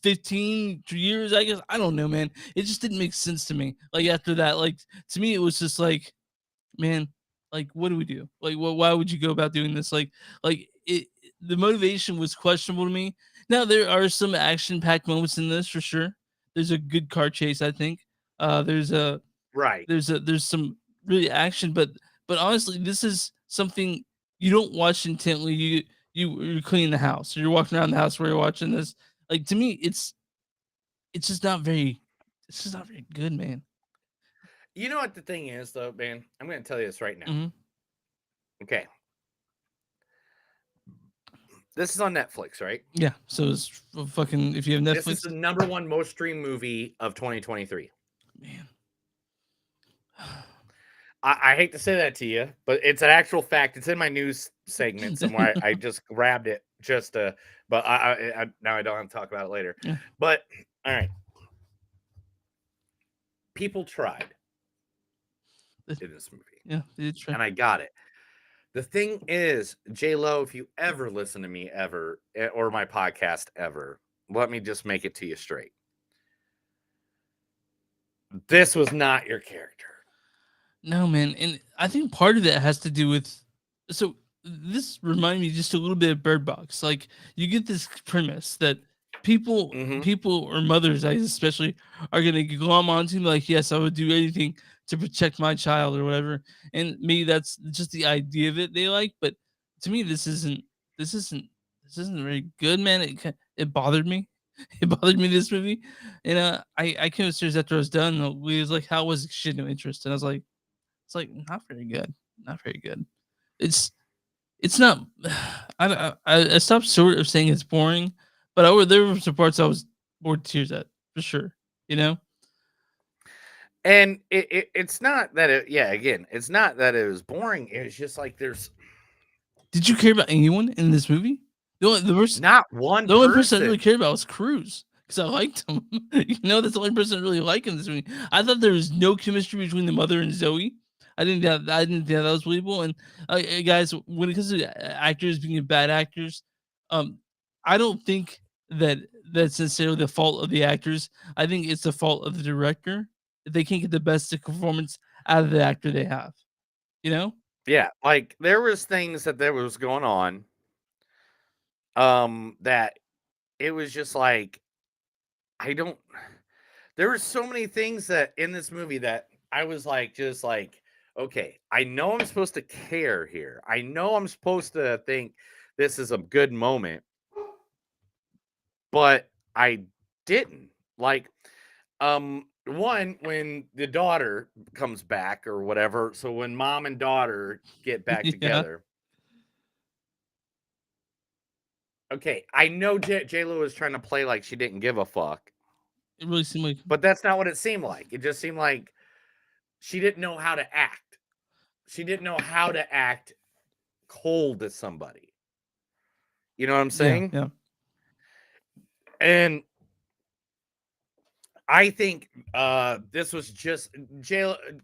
15 years, I guess. I don't know, man. It just didn't make sense to me. Like after that, like to me, it was just like, man, like what do we do? Like, why would you go about doing this? The motivation was questionable to me. Now there are some action-packed moments in this for sure. There's a good car chase, I think. There's a Right. there's some really action, but honestly, this is something you don't watch intently. You're cleaning the house, or you're walking around the house where you're watching this. Like to me, it's just not very good, man. You know what the thing is, though, man? I'm going to tell you this right now. Mhm. Okay. This is on Netflix, right? Yeah. So it's fucking if you have Netflix. This is the #1 most streamed movie of 2023. Man. I hate to say that to you, but it's an actual fact. It's in my news segment somewhere. I just grabbed it just to, but I now I don't have to talk about it later. Yeah. But all right, people tried in this movie. Yeah, they did try. And I got it. The thing is, J-Lo, if you ever listen to me ever, or my podcast ever, let me just make it to you straight. This was not your character. No, man, and I think part of that has to do with so this reminded me just a little bit of Bird Box. Like you get this premise that people or mothers, I especially, are gonna glom onto like, yes, I would do anything to protect my child or whatever. And maybe that's just the idea of it they like, but to me, this isn't this isn't very good, man. It bothered me. It bothered me this movie, and I came upstairs after I was done. We was like, "How was it?" She had no interest, and I was like, it's like not very good, not very good. It's it's not. I stopped sort of saying it's boring, but there were some parts I was bored to tears at for sure. You know? And it's not that it, yeah, again, it's not that it was boring. It was just like there's Did you care about anyone in this movie? not one The only person I really person. cared about was Cruz because I liked him. That's the only person I really like in this movie. I thought there was no chemistry between the mother and Zoe. I didn't think that was believable. And guys, when it comes to actors being bad actors, um, I don't think that that's necessarily the fault of the actors. I think it's the fault of the director if they can't get the best performance out of the actor they have. You know? Yeah, like there was things that there was going on that it was just like I don't there were so many things that in this movie that I was like just like okay, I know I'm supposed to care here. I know I'm supposed to think this is a good moment, but I didn't. Like one, when the daughter comes back or whatever, so when mom and daughter get back Yeah. together. Okay, I know J-Lo was trying to play like she didn't give a fuck, It really seemed like but that's not what it seemed like. It just seemed like she didn't know how to act. She didn't know how to act cold to somebody. You know what I'm yeah, saying? yeah. And I think this was just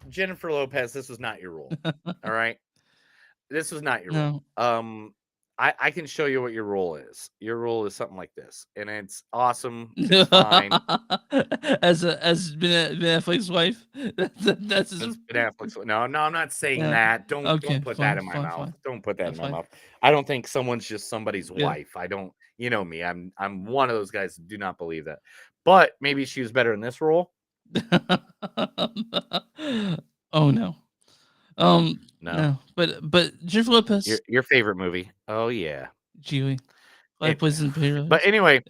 Jennifer Lopez, this was not your role. All right. This was not your role. No. I can show you what your role is. Your role is something like this, and it's awesome. It's fine. As Ben Affleck's wife. That's his. That's Ben Affleck's. No, I'm not saying Yeah. that. Don't Okay, put that fine, in my fine, mouth. fine. Don't put that in That's my fine. mouth. I don't think someone's just somebody's Yeah. wife. I don't. You know me. I'm one of those guys that do not believe that. But maybe she was better in this role. Oh no. No. No. But Jennifer Lopez. Your favorite movie? Oh yeah. Gee, Life It, wasn't pay but anyway,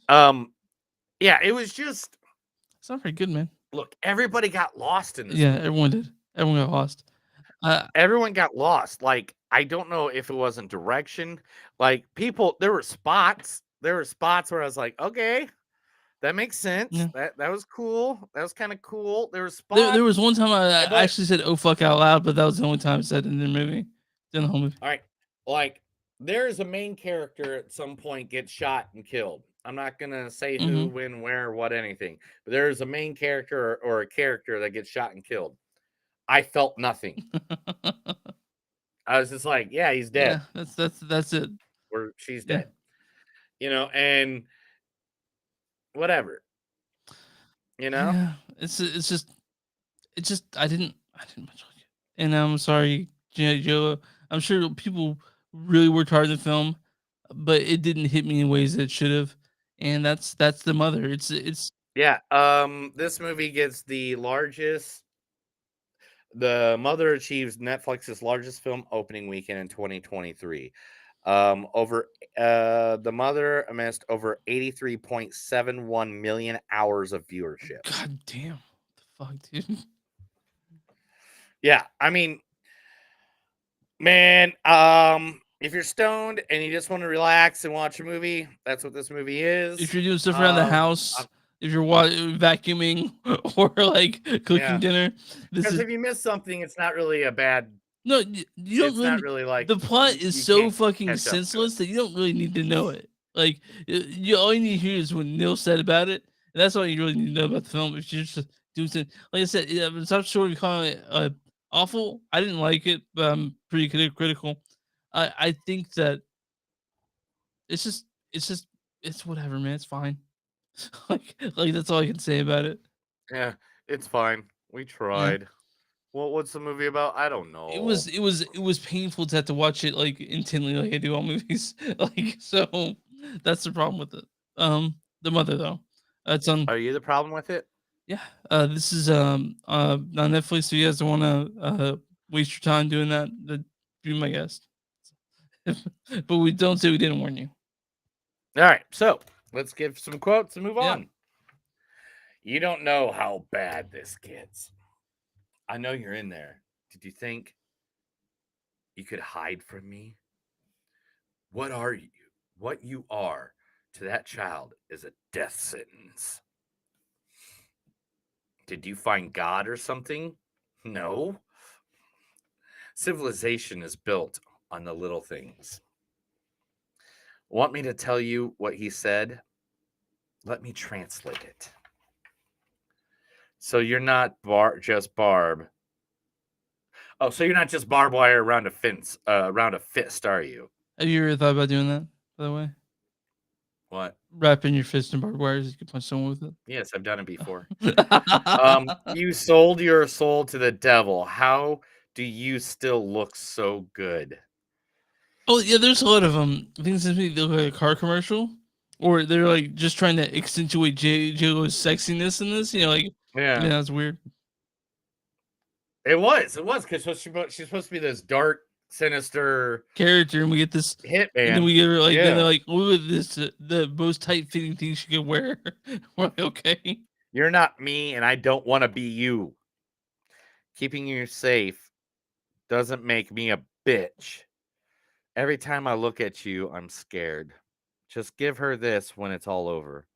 Yeah. yeah, it was just. It's not very good, man. Look, everybody got lost in this. Yeah, movie. everyone did. Everyone got lost. Everyone got lost. Like, I don't know if it wasn't direction. Like, people, there were spots. There were spots where I was like, okay, that makes sense. Yeah. That was cool. That was kind of cool. There were spots. There was one time I but- actually said "oh fuck" out loud, but that was the only time I said it in the movie. In the whole movie. all right. Like, there is a main character at some point gets shot and killed. I'm not gonna say who, when, where, what, anything. But there is a main character or a character that gets shot and killed. I felt nothing. I was just like, yeah, he's dead. Yeah, that's it. Or she's Yeah. dead. You know, and whatever. You know? Yeah, it's just I didn't much like it, and I'm sorry, Joe. I'm sure people really worked hard in the film, but it didn't hit me in ways that it should have, and that's the mother. It's Yeah. This movie gets the largest. The Mother achieves Netflix's largest film opening weekend in 2023. The Mother amassed over 83.71 million hours of viewership. God damn, what the fuck, dude. Yeah, I mean, man, if you're stoned and you just want to relax and watch a movie, that's what this movie is. If you're doing stuff around the house, if you're vacuuming or like cooking dinner, this because is if you miss something, it's not really a bad. no. You don't It's not really like the plot is you so can't fucking catch up to it. senseless that you don't really need to know it. Like you all you need to hear is what Neil said about it, and that's all you really need to know about the film. If you're just doing something, like I said, I'm sort of calling it awful. I didn't like it, but I'm pretty critical. I think that it's just it's whatever, man. It's fine. like that's all I can say about it. Yeah, It's fine. We Yeah. tried. What's the movie about? I don't It know. was it was it was painful to have to watch it like intently like I do on movies. Like so that's the problem with it. The Mother though. It's on Are you the problem with it? yeah. This is on Netflix. So you guys don't wanna waste your time doing that, be my guest. But we don't say we didn't warn you. All right, so let's give some quotes and move Yeah. on. You don't know how bad this gets. I know you're in there. Did you think you could hide from me? What are you? What you are to that child is a death sentence. Did you find God or something? No. Civilization is built on the little things. Want me to tell you what he said? Let me translate it. So you're not just Barb. Oh, so you're not just barbed wire around a fence, around a fist, are you? Have you ever thought about doing that, by the way? What? Wrapping your fist in barbed wire so you can punch someone with it? Yes, I've done it before. You sold your soul to the devil. How do you still look so good? Oh yeah, there's a lot of things that make it look like a car commercial, or they're like just trying to accentuate J-Lo's sexiness in this. You know, like Yeah. that's weird. It was because she's supposed to be this dark, sinister Character, and we get this, and then hitman. we get her like, then they're Yeah. like, look at this, the most tight fitting thing she could wear. We're like, okay. You're not me, and I don't want to be you. Keeping you safe doesn't make me a bitch. Every time I look at you, I'm scared. Just give her this when it's all over.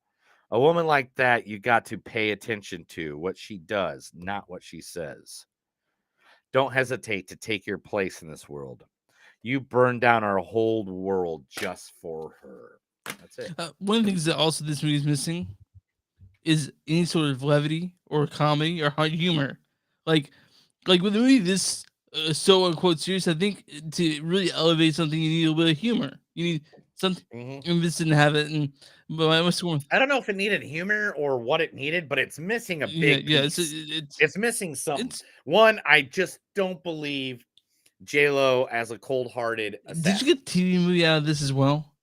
A woman like that, you got to pay attention to what she does, not what she says. Don't hesitate to take your place in this world. You burned down our whole world just for her. That's it. One of the things that also this movie is missing is any sort of levity or comedy or hard humor. Like with a movie this so unquote serious, I think to really elevate something, you need a little bit of humor. You need something, and this didn't have it. And but I was going, I don't know if it needed humor or what it needed, but it's missing a yeah, big yeah, piece. it's It's missing something. it's. One, I just don't believe J-Lo as a cold-hearted assassin. Did you get a TV movie out of this as well?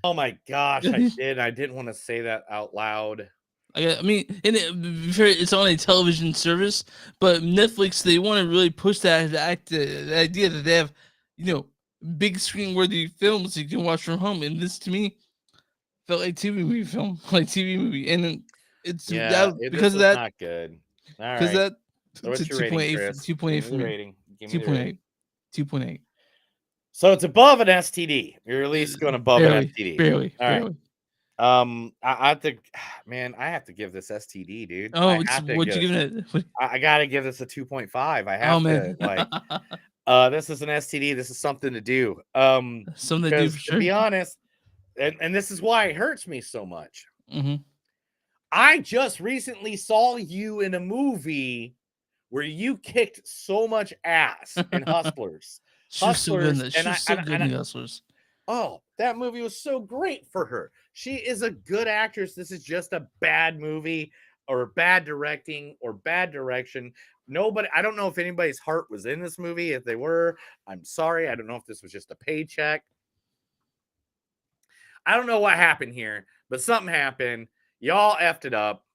Oh my gosh, I did. I didn't want to say that out loud. I mean, and it's on a television service, but Netflix, they want to really push that the idea that they have, big screen worthy films you can watch from home. And this to me felt like TV movie film, like TV movie, and it's Yeah, that this because of was that, not good. All because right. that So what's your two rating, point eight, Chris? 2.8 Give for me the me, rating. Give me the 2.8, rating. 2.8. So it's above an STD. You're at least going above an STD. Barely. All right. I have to, man, I have to give this STD, dude. Oh, I have to what you giving it? I gotta give this a 2.5. I Oh have to man, this is an STD. This is something to do. something to do for Because sure. to be honest, and this is why it hurts me so much. Mm-hmm. I just recently saw you in a movie where you kicked so much ass in Hustlers. She was so good in that. She and was so good in Hustlers. Oh, that movie was so great for her. She is a good actress. This is just a bad movie or bad directing or bad direction. Nobody, I don't know if anybody's heart was in this movie. If they were, I'm sorry. I don't know if this was just a paycheck. I don't know what happened here, but something happened. Y'all effed it up,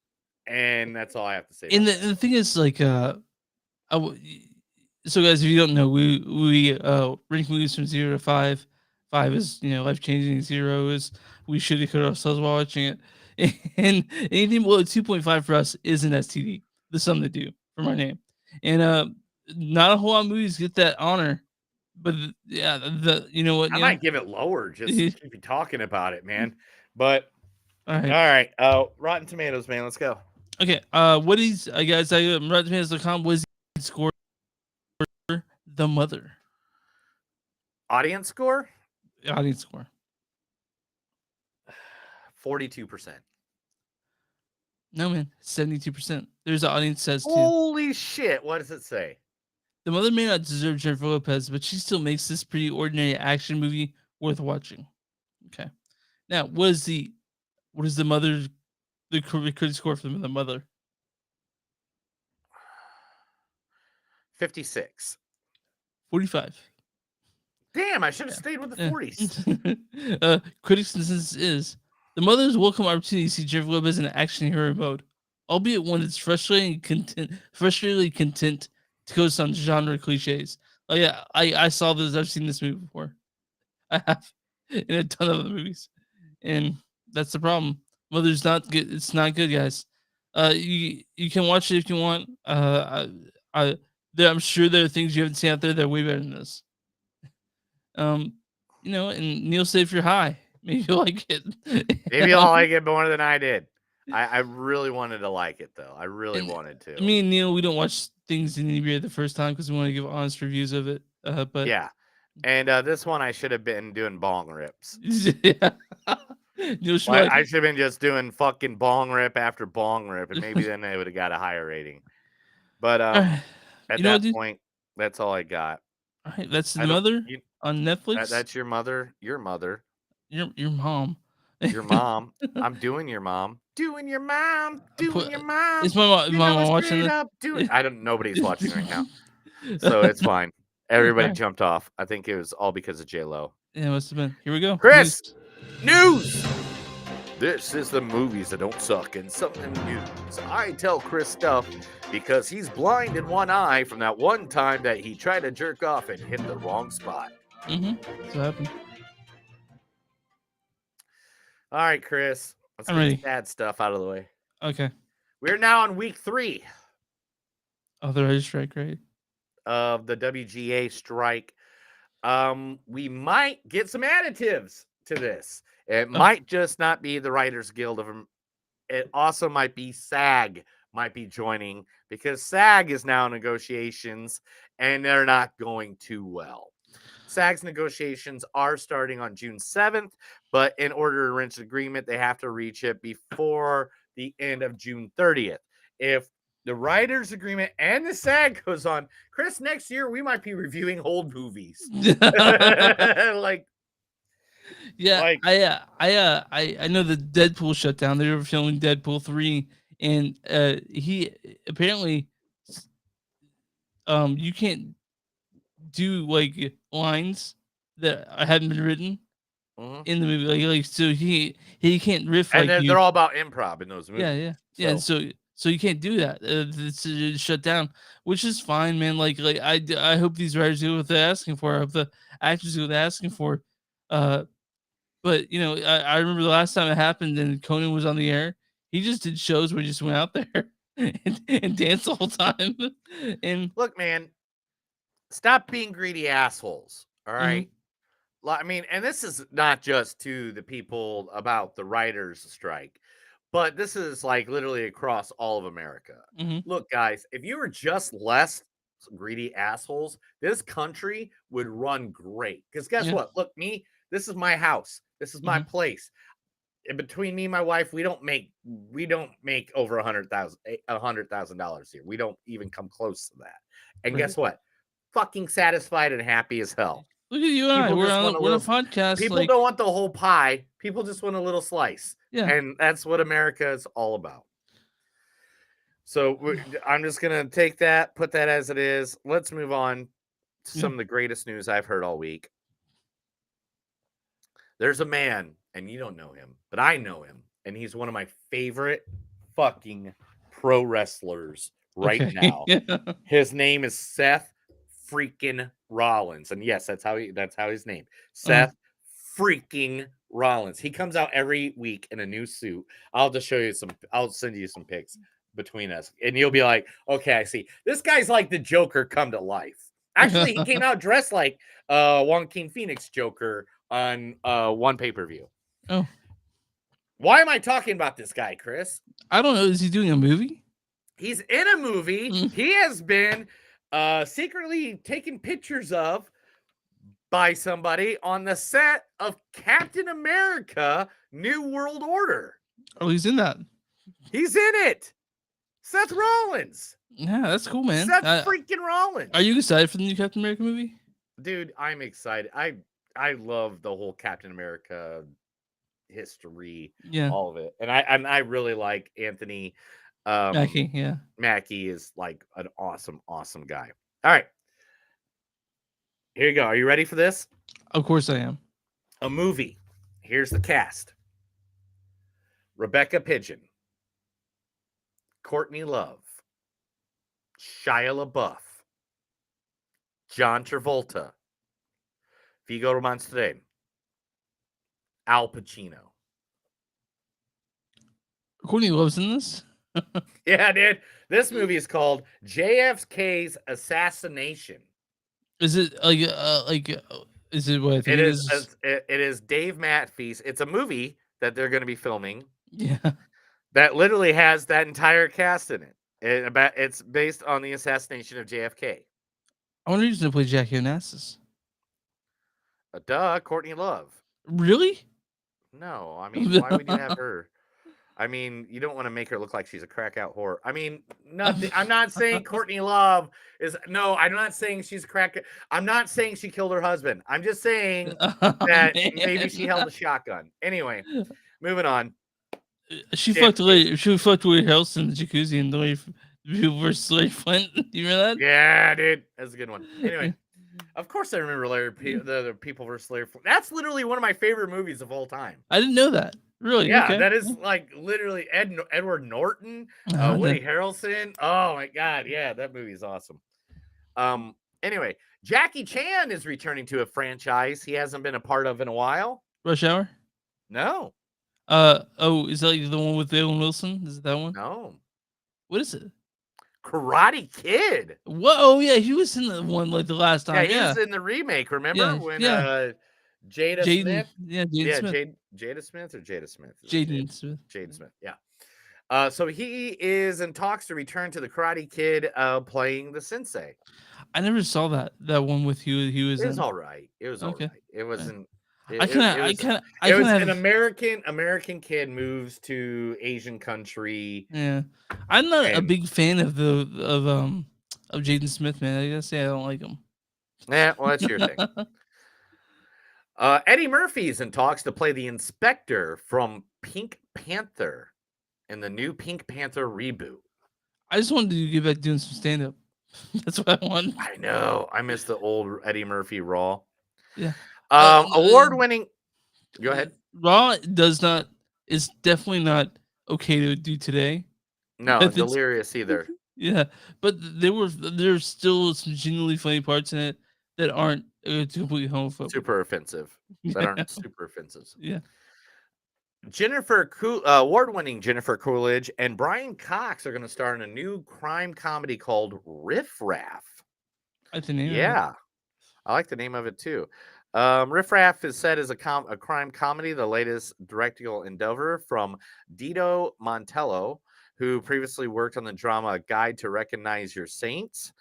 and that's all I have to say. And the thing is, like, so guys, if you don't know, we rank movies from 0 to 5. 5 is life changing. 0 is we should have cut ourselves while watching it, and anything below 2.5 for us is an STD. There's something to do from our name, and not a whole lot of movies get that honor. But yeah, you know what? I might give it lower just to keep you talking about it, man. But all right. Rotten Tomatoes, man, let's go. Okay, what is guys? RottenTomatoes.com was the score for The Mother. Audience score? Audience score. 42%. No man, 72%. There's an audience says too. Holy shit! What does it say? The Mother may not deserve Jennifer Lopez, but she still makes this pretty ordinary action movie worth watching. Okay, now what is the Mother? The critic score for The Mother? 56. 45. Damn, I should have stayed with the 40s. Critics' consensus is the mother's welcome opportunity to see Jennifer Lopez in action hero mode, albeit one that's frustratingly content to coast on genre cliches. Oh yeah, I saw this. I've seen this movie before. I have in a ton of other movies, and that's the problem. Mother's not good. It's not good, guys. You can watch it if you want. I'm sure there are things you haven't seen out there that are way better than this. Um, and Neil said if you're high, maybe you'll like it. Maybe I'll like it more than I did. I really wanted to like it, though. I really wanted to. Me and Neil, we don't watch things in inebriated the first time because we want to give honest reviews of it. But yeah. And this one, I should have been doing bong rips. Yeah. I should have been just doing fucking bong rip after bong rip, and maybe then they would have got a higher rating. But at that point, that's all I got. All right, that's The Mother on Netflix. That's your mother. Your mother. Your mom. Your mom. I'm doing your mom. Doing your mom. Doing your mom. Is my mom watching this? I don't. Nobody's watching right now, so it's fine. Everybody jumped off. I think it was all because of J-Lo. Yeah, it must have been. Here we go. Chris, news. This is the movies that don't suck and something news. I tell Chris stuff because he's blind in one eye from that one time that he tried to jerk off and hit the wrong spot. That's what happened. All right, Chris. Let's get the sad stuff out of the way. Okay. We're now on week 3. Oh, the writer's strike, right? Of the WGA strike. We might get some additives to this. It might just not be the Writers Guild of them. It also might be SAG might be joining because SAG is now in negotiations and they're not going too well. SAG's negotiations are starting on June 7th, but in order to reach an agreement, they have to reach it before the end of June 30th. If the writers' agreement and the SAG goes on, Chris, next year we might be reviewing old movies. I know the Deadpool shut down. They were filming Deadpool 3, and he apparently you can't do like lines that hadn't been written in the movie. Like so he can't riff. And like they're all about improv in those movies. Yeah. So you can't do that. It's shut down, which is fine, man. Like I hope these writers do what they're asking for. I hope the actors do what they're asking for. But I remember the last time it happened and Conan was on the air. He just did shows where he just went out there and danced the whole time. And look, man, stop being greedy assholes. All right. I mean, and this is not just to the people about the writers' strike, but this is like literally across all of America. Look, guys, if you were just less greedy assholes, this country would run great. Because guess what? Look, this is my house. This is my place. And between me and my wife, we don't make over $100,000 here. We don't even come close to that. And guess what? Fucking satisfied and happy as hell. Look at you and I. We're on a podcast. People don't want the whole pie. People just want a little slice. Yeah. And that's what America is all about. So I'm just going to take that, put that as it is. Let's move on to some of the greatest news I've heard all week. There's a man, and you don't know him, but I know him. And he's one of my favorite fucking pro wrestlers right now. His name is Seth freaking Rollins. And yes, that's how his name. Seth freaking Rollins. He comes out every week in a new suit. I'll send you some pics between us. And you'll be like, okay, I see. This guy's like the Joker come to life. Actually, he came out dressed like Joaquin Phoenix Joker on one pay-per-view. Oh. Why am I talking about this guy, Chris? I don't know. Is he doing a movie? He's in a movie. He has been secretly taken pictures of by somebody on the set of Captain America New World Order. Oh, he's in that. He's in it. Seth Rollins. Yeah, that's cool, man. Seth freaking Rollins. Are you excited for the new Captain America movie? Dude, I'm excited. I love the whole Captain America history, all of it. And I really like Anthony Mackie, Mackie is like an awesome guy. All right. Here you go. Are you ready for this? Of course I am. A movie. Here's the cast. Rebecca Pigeon, Courtney Love, Shia LaBeouf, John Travolta, Viggo Mortensen, Al Pacino. Courtney Love's in this? Yeah, dude. This movie is called JFK's Assassination. Is it is it what I think It it is. is? It is Dave Matthews. It's a movie that they're going to be filming Yeah. that literally has that entire cast in it. It's based on the assassination of JFK. I wonder who's gonna play Jackie Onassis. Duh, Courtney Love. Really? No, I mean, why would you have her? I mean, you don't want to make her look like she's a crack out whore. I mean, nothing. I'm not saying Courtney Love is. No, I'm not saying she's crack. I'm not saying she killed her husband. I'm just saying that maybe she held a shotgun. Anyway, moving on. She fucked Woody Harrelson in the jacuzzi in the way people versus Larry Flint. You remember that? Yeah, dude, that's a good one. Anyway, of course I remember the People versus Larry Flint. That's literally one of my favorite movies of all time. I didn't know that. Really? Yeah, Okay. that is like literally Edward Norton, Woody Harrelson. Oh my god, yeah, that movie is awesome. Anyway, Jackie Chan is returning to a franchise he hasn't been a part of in a while. Rush Hour? No. Oh, is that like the one with Owen Wilson? Is it that one? No. What is it? Karate Kid. Whoa, oh yeah, he was in the one like the last time. Yeah, he was in the remake. Remember when Jada Smith? Yeah, Jada Smith. Jada Smith or Jada Smith? Jaden Smith. Jaden Smith, yeah. So he is in talks to return to the Karate Kid, playing the sensei. I never saw that one with he was. It was in. all right. It was all right. It wasn't. It was an American kid moves to Asian country. Yeah, I'm not a big fan of Jaden Smith, man. I gotta say I don't like him. Yeah, well, that's your thing. Eddie Murphy's in talks to play the inspector from Pink Panther in the new Pink Panther reboot. I just wanted to get back doing some stand up. That's what I want. I know. I miss the old Eddie Murphy Raw. Yeah. Award-winning. Go ahead. Raw is definitely not okay to do today. No, Delirious either. Yeah, but there's still some genuinely funny parts in it that aren't completely homophobic. Super offensive. That aren't super offensive. Yeah. Award-winning Jennifer Coolidge and Brian Cox are going to star in a new crime comedy called Riff Raff. I like the name. Yeah, I like the name of it too. Riff Raff is set as a crime comedy, the latest directorial endeavor from Dito Montello, who previously worked on the drama Guide to Recognize Your Saints.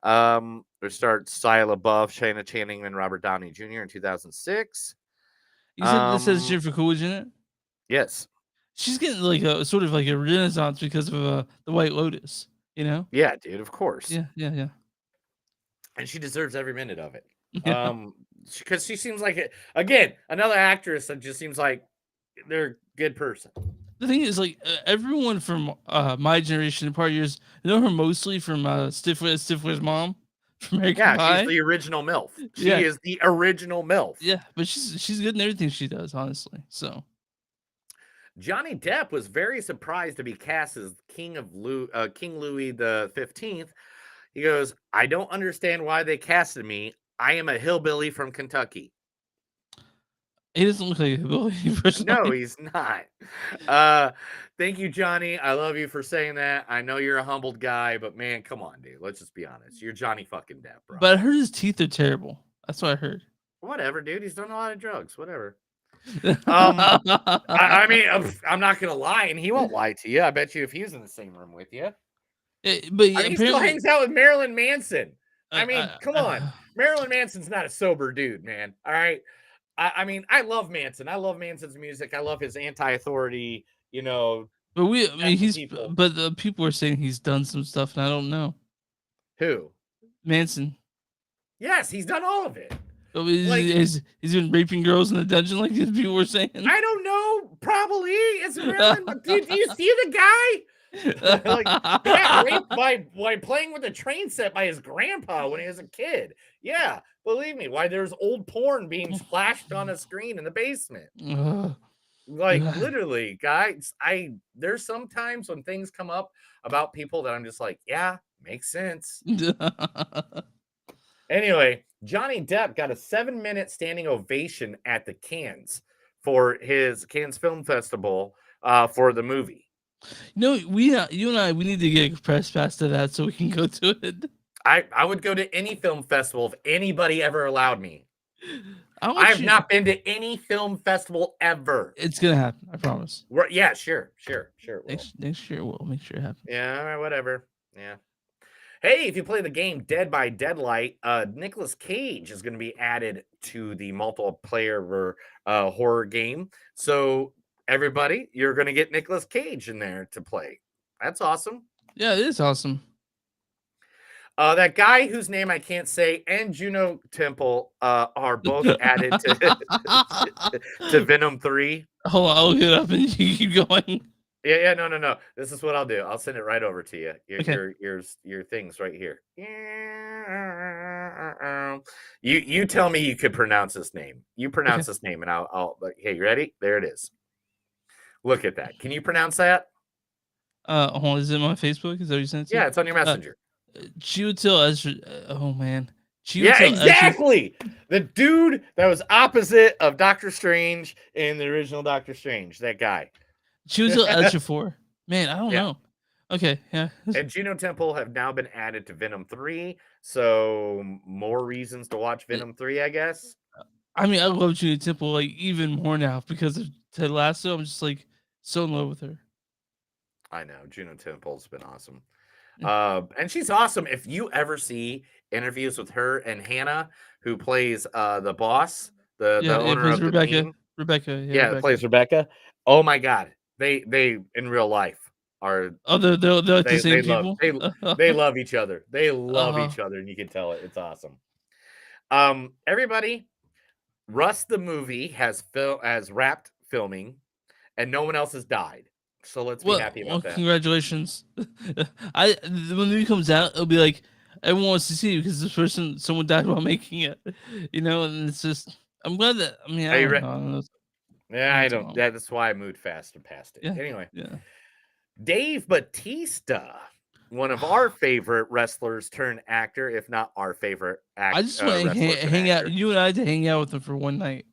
It starts Shia LaBeouf, Shanna Channing, and Robert Downey Jr. in 2006. You said this says Jennifer Coolidge in it? Yes. She's getting like a sort of like a renaissance because of the White Lotus, you know? Yeah, dude, of course. Yeah. And she deserves every minute of it. Yeah. Because she seems like again, another actress that just seems like they're a good person. The thing is, like, everyone from my generation and part of yours know her mostly from Stifler's mom from American Pie. She's the original MILF. She is the original MILF. Yeah, but she's good in everything she does, honestly. So Johnny Depp was very surprised to be cast as King Louis the 15th. He goes, "I don't understand why they casted me. I am a hillbilly from Kentucky." He doesn't look like a hillbilly. No, he's not. Thank you, Johnny. I love you for saying that. I know you're a humbled guy, but man, come on, dude. Let's just be honest. You're Johnny fucking Depp, bro. But I heard his teeth are terrible. That's what I heard. Whatever, dude. He's done a lot of drugs. Whatever. I mean, I'm not gonna lie, and he won't lie to you. I bet you if he was in the same room with you. But he still hangs out with Marilyn Manson. I mean, come on. Marilyn Manson's not a sober dude, man. All right. I mean, I love Manson. I love Manson's music. I love his anti-authority, But the people are saying he's done some stuff, and I don't know. Who? Manson. Yes, he's done all of it. He's been raping girls in the dungeon, like these people were saying. I don't know. Probably it's Marilyn. Do you see the guy? Like he got raped by playing with a train set by his grandpa when he was a kid. Yeah, believe me. Why there's old porn being flashed on a screen in the basement. Ugh. Like literally, guys. There's sometimes when things come up about people that I'm just like, yeah, makes sense. Anyway, Johnny Depp got a 7-minute standing ovation at the Cannes for his Cannes Film Festival for the movie. No, you and I, we need to get a press pass to that so we can go to it. I would go to any film festival if anybody ever allowed me. I have not been to any film festival ever. It's gonna happen. I promise. Yeah, sure. It will. Next year we'll make sure it happens. Yeah, whatever. Yeah. Hey, if you play the game Dead by Deadlight, Nicolas Cage is going to be added to the multiplayer horror game. So everybody, you're going to get Nicolas Cage in there to play. That's awesome. Yeah, it is awesome. That guy whose name I can't say and Juno Temple are both added to Venom 3. Hold on, I'll look it up and you keep going. Yeah, no. This is what I'll do. I'll send it right over to you. Okay. Your things right here. You tell me you could pronounce this name. You pronounce this name, and I'll. Hey, you ready? There it is. Look at that. Can you pronounce that? Hold on, is it on Facebook? Is that what you sent it to? Yeah, it's on your messenger. Chiwetel Ezra. Oh man. Yeah, exactly. The dude that was opposite of Doctor Strange in the original Doctor Strange. That guy. Chiwetel Ejiofor. Man, I don't know. Okay, yeah. And Juno Temple have now been added to Venom 3, so more reasons to watch Venom 3, I guess. I mean, I love Juno Temple like even more now because of Ted Lasso. I'm just like so in love with her. I know Juno Temple's been awesome. And she's awesome. If you ever see interviews with her and Hannah, who plays the boss, the owner of the team. Rebecca. Yeah, plays Rebecca. Oh my God. They in real life are they're like the same people. They love each other. They love each other, and you can tell it. It's awesome. Everybody, Rust the movie has wrapped filming, and no one else has died. So let's be happy about that. Congratulations. When the movie comes out, it'll be like everyone wants to see it because someone died while making it. You know, and it's just I'm glad that I don't know. Yeah, I don't. That's why I moved fast and past it. Yeah, anyway, yeah. Dave Bautista, one of our favorite wrestlers turned actor, if not our favorite actor. I just want to hang out. You and I to hang out with him for one night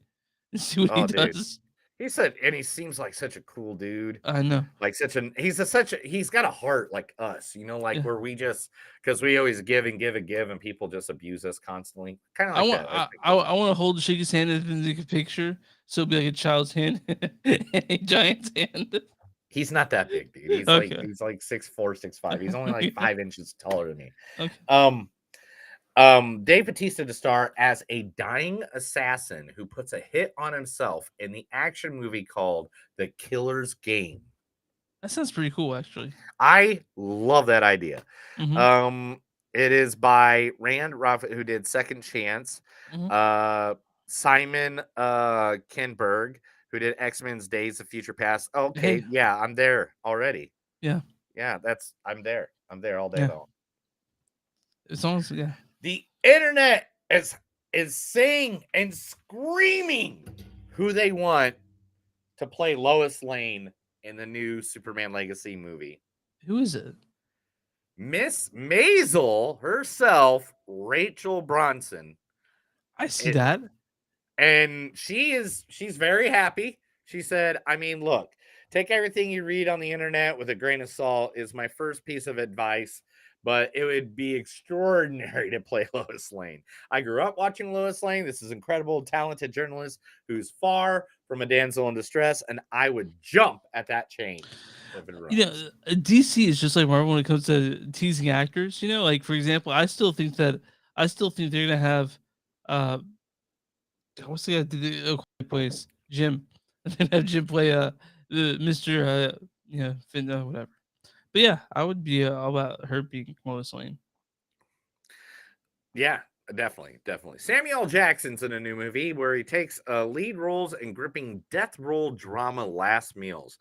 and see what he does. He said, and he seems like such a cool dude. I know. Like he's got a heart like us, you know, like where we just because we always give and give and give, and people just abuse us constantly. Kind of like that. I want to hold shake his hand and then take a picture, so it'll be like a child's hand and a giant's hand. He's not that big, dude. He's like 6'4", 6'5". He's only like 5 inches taller than me. Okay. Dave Bautista to star as a dying assassin who puts a hit on himself in the action movie called The Killer's Game. That sounds pretty cool, actually. I love that idea. Mm-hmm. It is by Rand Ruffin, who did Second Chance. Mm-hmm. Simon Kinberg, who did X-Men's Days of Future Past. Okay, yeah, I'm there already. Yeah, I'm there all day long. It's almost The internet is saying and screaming who they want to play Lois Lane in the new Superman Legacy movie. Who is it? Miss Maisel herself, Rachel Bronson. I see that. And she's very happy. She said, I mean, look, take everything you read on the internet with a grain of salt is my first piece of advice. But it would be extraordinary to play Lois Lane. I grew up watching Lois Lane. This is incredible, talented journalist who's far from a damsel in distress, and I would jump at that chain. You know, DC is just like Marvel when it comes to teasing actors. You know, like for example, I still think they're gonna have what's the guy that plays Jim? And have Jim play the Mr. Finn, whatever. But yeah, I would be all about her being Lois Lane. Yeah, Definitely. Samuel L. Jackson's in a new movie where he takes lead roles in gripping death roll drama Last Meals.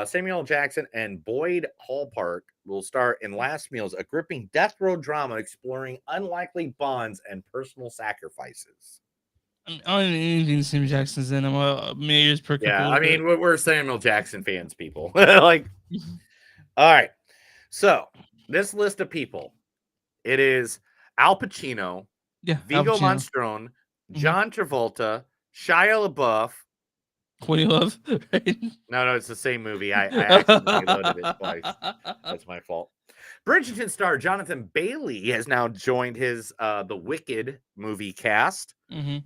Samuel L. Jackson and Boyd Hallpark will star in Last Meals, a gripping death row drama exploring unlikely bonds and personal sacrifices. I don't know anything Sam Jackson's in. I'm my ears perk up a Yeah, little I mean, bit. we're Samuel Jackson fans, people. Like, all right. So this list of people, it is Al Pacino, Yeah, Al Viggo Pacino. Monstrone, John Travolta, Shia LaBeouf. What do you love? Right? No, it's the same movie. I accidentally loaded it twice. That's my fault. Bridgerton star Jonathan Bailey has now joined his The Wicked movie cast. Mm-hmm.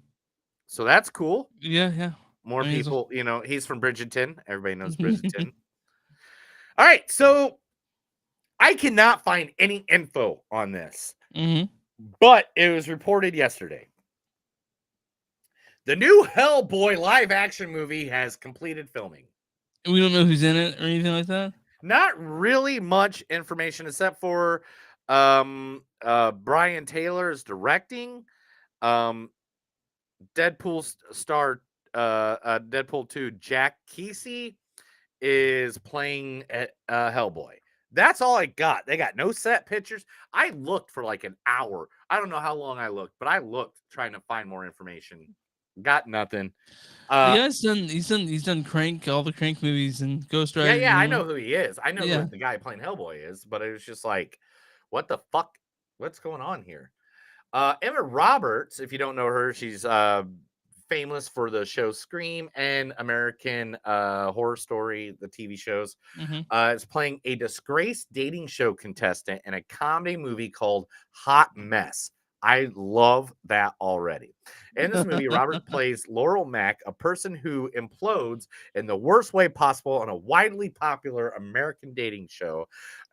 So that's cool. Yeah. More I mean, people, he's from Bridgerton. Everybody knows Bridgerton. All right, so I cannot find any info on this, but it was reported yesterday. The new Hellboy live-action movie has completed filming. We don't know who's in it or anything like that? Not really much information except for Brian Taylor is directing. Deadpool star Deadpool 2 Jack Kesey is playing Hellboy. That's all I got. They got no set pictures. I looked for like an hour. I don't know how long I looked, but I looked trying to find more information. Got nothing. The guy's he's done Crank, all the Crank movies and Ghost Rider. Yeah, I know who he is. I know Yeah. who the guy playing Hellboy is, but it was just like, what the fuck? What's going on here? Emma Roberts, if you don't know her, she's famous for the show Scream and American Horror Story, the TV shows. Is playing a disgraced dating show contestant in a comedy movie called Hot Mess. I love that already. In this movie, Robert plays Laurel Mack, a person who implodes in the worst way possible on a widely popular American dating show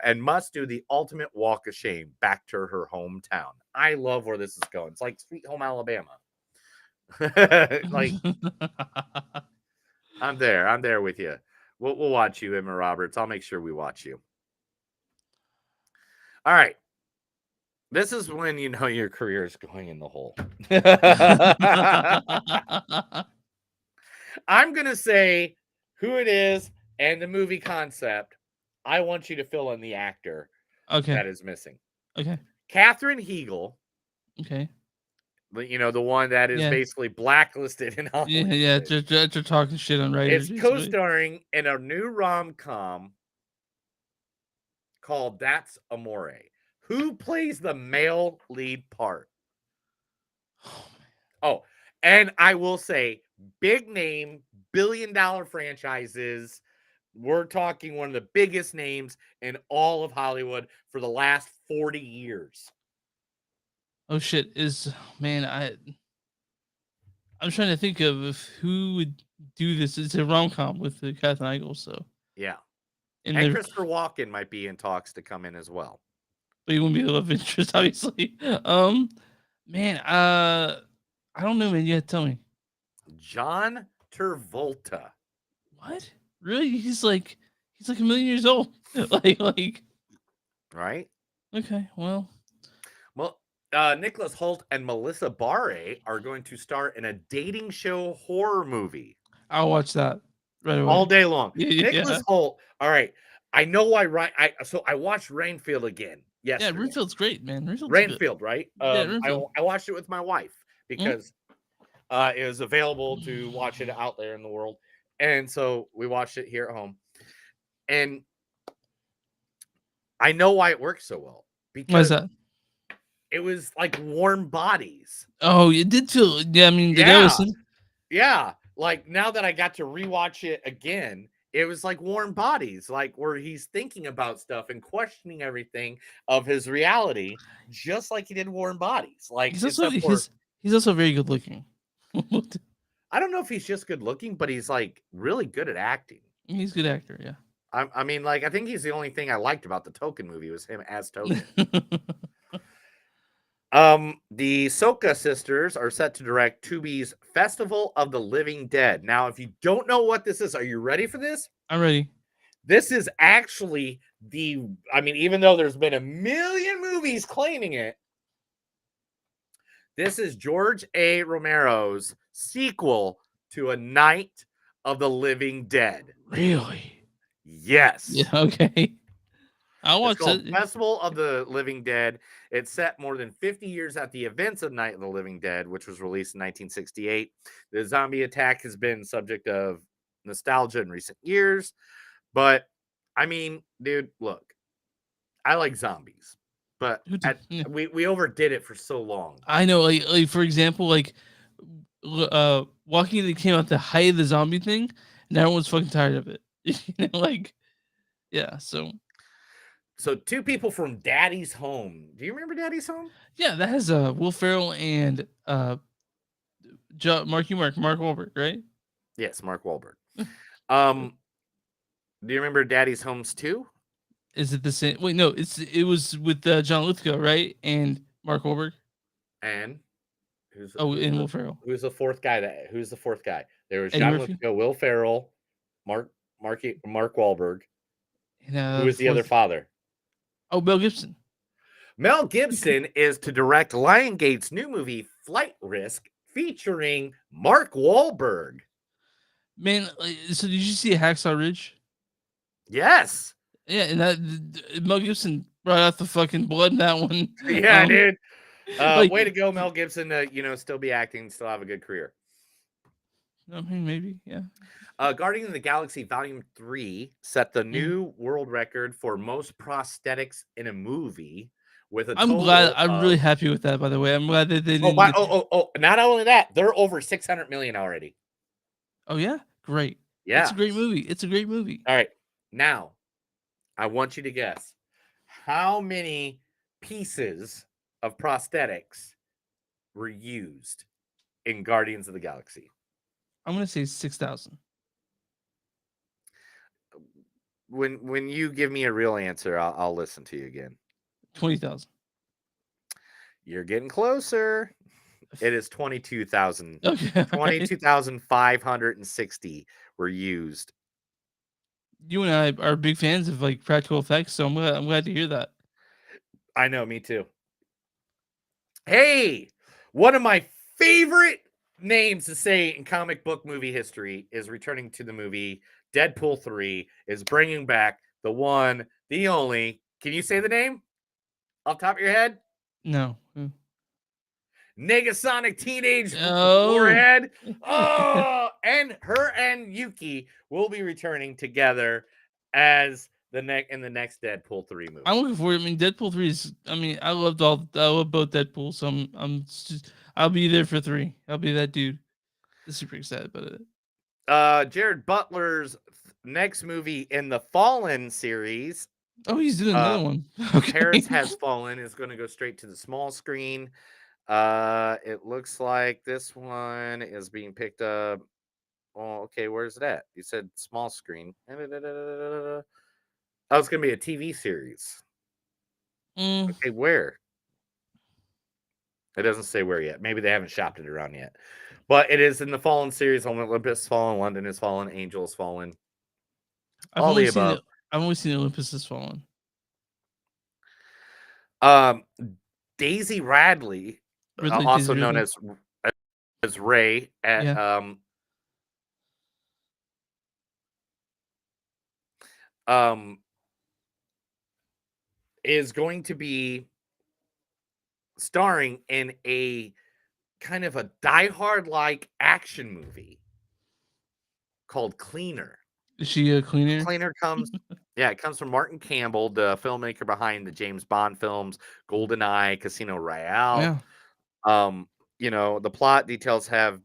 and must do the ultimate walk of shame back to her hometown. I love where this is going. It's like Sweet Home Alabama. Like, I'm there with you. We'll watch you, Emma Roberts. I'll make sure we watch you. All right. This is when you know your career is going in the hole. I'm going to say who it is and the movie concept. I want you to fill in the actor that is missing. Okay. Katherine Heigl. Okay. The one that is basically blacklisted in Hollywood. Yeah. They're talking shit on writers. It's co-starring in a new rom-com called That's Amore. Who plays the male lead part? Oh, and I will say, big name, billion-dollar franchises. We're talking one of the biggest names in all of Hollywood for the last 40 years. Oh shit! I'm trying to think of who would do this. It's a rom-com with Katherine Heigl, so yeah. And Christopher Walken might be in talks to come in as well. But he won't be the love interest, obviously. I don't know, man. Yeah, tell me. John Travolta. What? Really? He's like a million years old. like. Right? Okay. Well, Nicholas Hoult and Melissa Barre are going to star in a dating show horror movie. I'll watch that right away. All day long. Yeah. Nicholas Hoult. All right. I know why. I watched Rainfield again. Yes. Yeah, Rainfield's great, man. Rainfield, right? Rainfield. I watched it with my wife because it was available to watch it out there in the world, and so we watched it here at home. And I know why it works so well because why is that? It was like Warm Bodies. Oh, it did feel. Yeah, I mean, the guy was. Yeah, like now that I got to rewatch it again. It was like Warm Bodies, like where he's thinking about stuff and questioning everything of his reality, just like he did Warm Bodies. Like he's also very good looking. I don't know if he's just good looking, but he's like really good at acting. He's a good actor, yeah. I mean, like I think he's the only thing I liked about the Token movie was him as Token. The Soka sisters are set to direct Tubi's Festival of the Living Dead. Now, if you don't know what this is, are you ready for this? I'm ready. This is actually even though there's been a million movies claiming it, This is George A. Romero's sequel to A Night of the Living Dead. Really? Yes. Yeah. Okay. I'll It's watch called it. Festival of the Living Dead. It's set more than 50 years at the events of Night of the Living Dead, which was released in 1968. The zombie attack has been subject of nostalgia in recent years. But, I mean, dude, look, I like zombies. But we overdid it for so long. I know, like for example, like Walking Dead came out the height of the zombie thing, and everyone's fucking tired of it. Like, yeah. So two people from Daddy's Home. Do you remember Daddy's Home? Yeah, that has Will Ferrell and Mark Wahlberg, right? Yes, Mark Wahlberg. Do you remember Daddy's Homes 2? Is it the same? Wait, no, it was with John Lithgow, right? And Mark Wahlberg. And and Will Ferrell. Who's the fourth guy? Who's the fourth guy? There was Eddie John Murphy? Lithgow, Will Ferrell, Mark Wahlberg. And, who is the other father? Oh, Mel Gibson. Mel Gibson is to direct Lionsgate's new movie Flight Risk, featuring Mark Wahlberg. Man, so did you see Hacksaw Ridge? Yes. Yeah, and that Mel Gibson brought out the fucking blood in that one. Yeah, dude. Like, way to go, Mel Gibson. Still be acting, still have a good career. I mean, maybe, yeah. Guardians of the Galaxy Volume 3 set the new world record for most prosthetics in a movie with a total I'm really happy with that, by the way. I'm glad that they didn't. Not only that, they're over 600 million already. Oh, yeah? Great. Yeah. It's a great movie. It's a great movie. All right. Now, I want you to guess how many pieces of prosthetics were used in Guardians of the Galaxy. I'm going to say 6,000. When you give me a real answer, I'll listen to you again. 20,000. You're getting closer. It is 22,000. Okay. 22,560 were used. You and I are big fans of like practical effects, so I'm glad to hear that. I know, me too. Hey, one of my favorite names to say in comic book movie history is returning to the movie. Deadpool 3 is bringing back the one, the only. Can you say the name off the top of your head? No. Negasonic Teenage Warhead. And her and Yuki will be returning together as in the next Deadpool 3 movie. I'm looking forward. I mean, Deadpool 3 is. I mean, I love both Deadpool, so I'll be there for 3. I'll be that dude. I'm super excited about it. Jared Butler's next movie in the Fallen series. Oh, he's doing another one. Okay. Paris Has Fallen is going to go straight to the small screen. It looks like this one is being picked up. Oh, okay, where's it at? You said small screen. Oh, it's going to be a TV series. Okay, where? It doesn't say where yet. Maybe they haven't shopped it around yet. But it is in the Fallen series. Olympus Fallen, London is Fallen, Angel is Fallen. All the above. I've only seen Olympus Has Fallen. Daisy Ridley, also known as Ray, at is going to be starring in a kind of a Die Hard like action movie called Cleaner. Is she a cleaner? Cleaner comes, it comes from Martin Campbell, the filmmaker behind the James Bond films, GoldenEye, Casino Royale. Yeah. The plot details have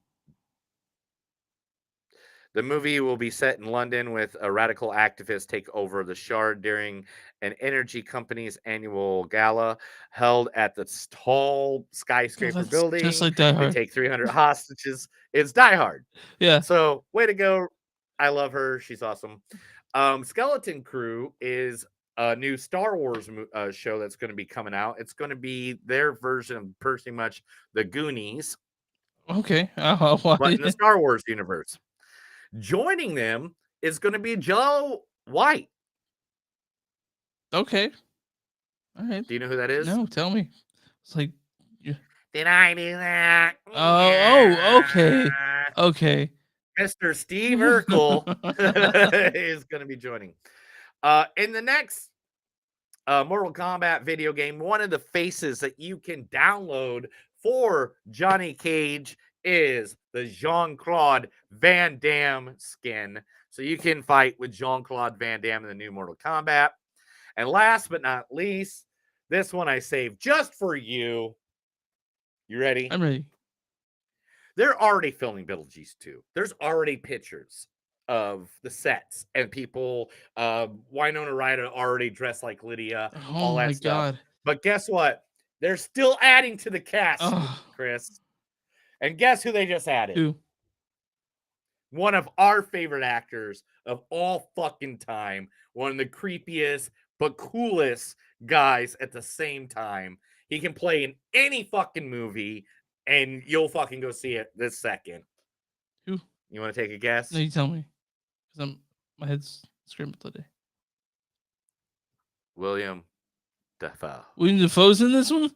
the movie will be set in London with a radical activist take over the Shard during an energy company's annual gala held at the tall skyscraper building. Just like Die Hard. They take 300 hostages. It's Die Hard. Yeah. So way to go. I love her. She's awesome. Skeleton Crew is a new Star Wars show that's going to be coming out. It's going to be their version of pretty much the Goonies. Okay. But in the Star Wars universe. Joining them is going to be Joe White. Okay. All right. Do you know who that is? No, tell me. It's like Did I do that? Okay. Okay. Mr. Steve Urkel is going to be joining. In the next Mortal Kombat video game, one of the faces that you can download for Johnny Cage is the Jean-Claude Van Damme skin. So you can fight with Jean-Claude Van Damme in the new Mortal Kombat. And last but not least, this one I saved just for you. You ready? I'm ready. They're already filming Beetlejuice 2. There's already pictures of the sets and people. Winona Ryder already dressed like Lydia, Oh all my that stuff. god. But guess what? They're still adding to the cast, Oh. Chris. And guess who they just added? Who? One of our favorite actors of all fucking time. One of the creepiest but coolest guys at the same time. He can play in any fucking movie, and you'll fucking go see it this second. Who? You want to take a guess? No, you tell me. Because my head's scrambled today. William Dafoe. William Dafoe's in this one?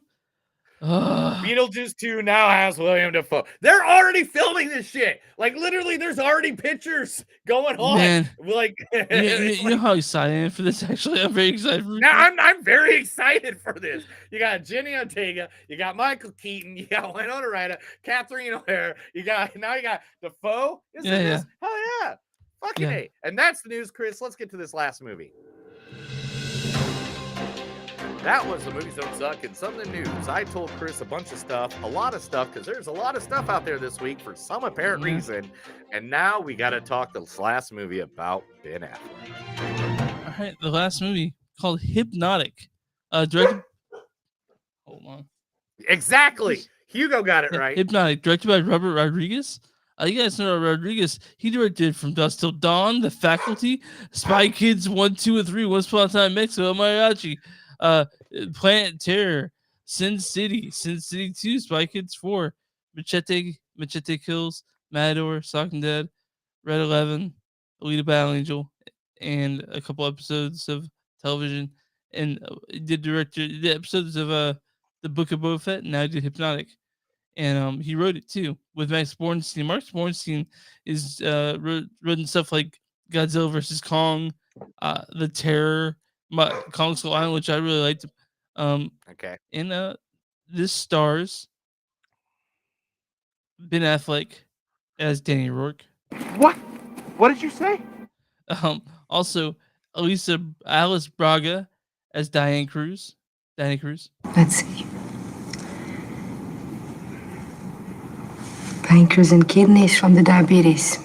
Beetlejuice 2 now has William Dafoe. They're already filming this shit. Like, literally, there's already pictures going on. Man. Like, you know how excited I am for this, actually? I'm very excited for now I'm very excited for this. You got Jenny Ortega, you got Michael Keaton, you got Winona Ryder, Catherine O'Hara, you got Dafoe. Yeah. Hell yeah. Fucking Yeah. A. And that's the news, Chris. Let's get to this last movie. That was the Movies Don't Suck and some of the news. I told Chris a bunch of stuff, a lot of stuff, because there's a lot of stuff out there this week for some apparent reason. And now we got to talk this last movie about Ben Affleck. All right, the last movie called Hypnotic. Directed. Hold on. Exactly. Hugo got it right. Hypnotic, directed by Robert Rodriguez. You guys know Rodriguez. He directed From Dusk Till Dawn, The Faculty, Spy Kids 1, 2, and 3, Once Upon a Time in Mexico, Mariachi, Planet Terror, Sin City 2, Spy Kids 4, Machete Kills, Matador, Stalking Dead, Red 11, Alita Battle Angel, and a couple episodes of television. And did the episodes of the Book of Boba Fett. And now he did Hypnotic. And he wrote it too with Max Bornstein. Max Bornstein is written stuff like Godzilla vs. Kong, The Terror, Kong Skull Island, which I really liked. Okay. And this stars Ben Affleck as Danny Rourke. What? What did you say? Also Alice Braga as Diane Cruz. Let's see. Pancreas and kidneys from the diabetes.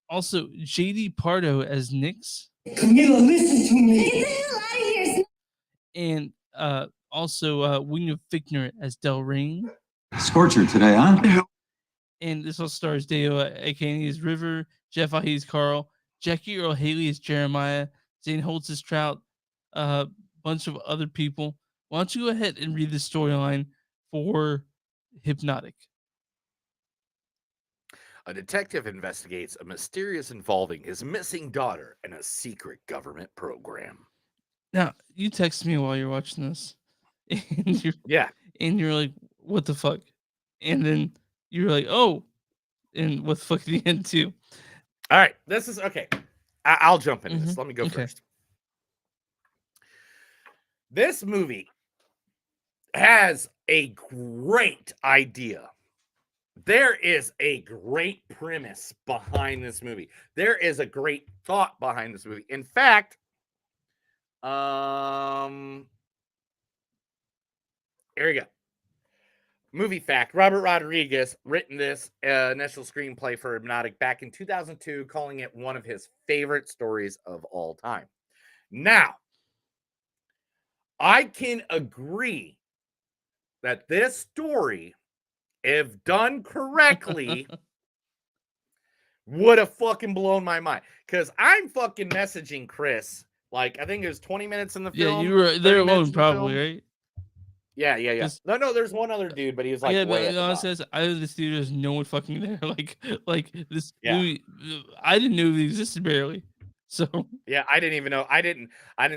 Also, J.D. Pardo as Nix. Camila, listen to me. Get the hell out of here. And also William Fichtner as Delrain. Scorcher today, huh? And this all stars Deo Akane as River, Jeff Fahey as Carl, Jackie Earl Haley as Jeremiah, Zane Holtz as Trout, a bunch of other people. Why don't you go ahead and read the storyline for Hypnotic? A detective investigates a mysterious involving his missing daughter in a secret government program. Now, you text me while you're watching this. And you're like, what the fuck? And then you're like, oh, and what the fuck at the end too. All right, this is okay. I'll jump into this. Let me go first. This movie has a great idea. There is a great premise behind this movie. There is a great thought behind this movie. In fact, here we go. Movie fact: Robert Rodriguez written this initial screenplay for Hypnotic back in 2002, calling it one of his favorite stories of all time. Now, I can agree that this story, if done correctly, would have fucking blown my mind. Because I'm fucking messaging Chris. Like, I think it was 20 minutes in the film. Yeah, you were there alone, probably, right? Yeah. No, there's one other dude, but he was like, yeah, way but honestly, out of this theater, there's no one fucking there. Like this Yeah. movie, I didn't know it existed barely. So yeah, I didn't even know. I didn't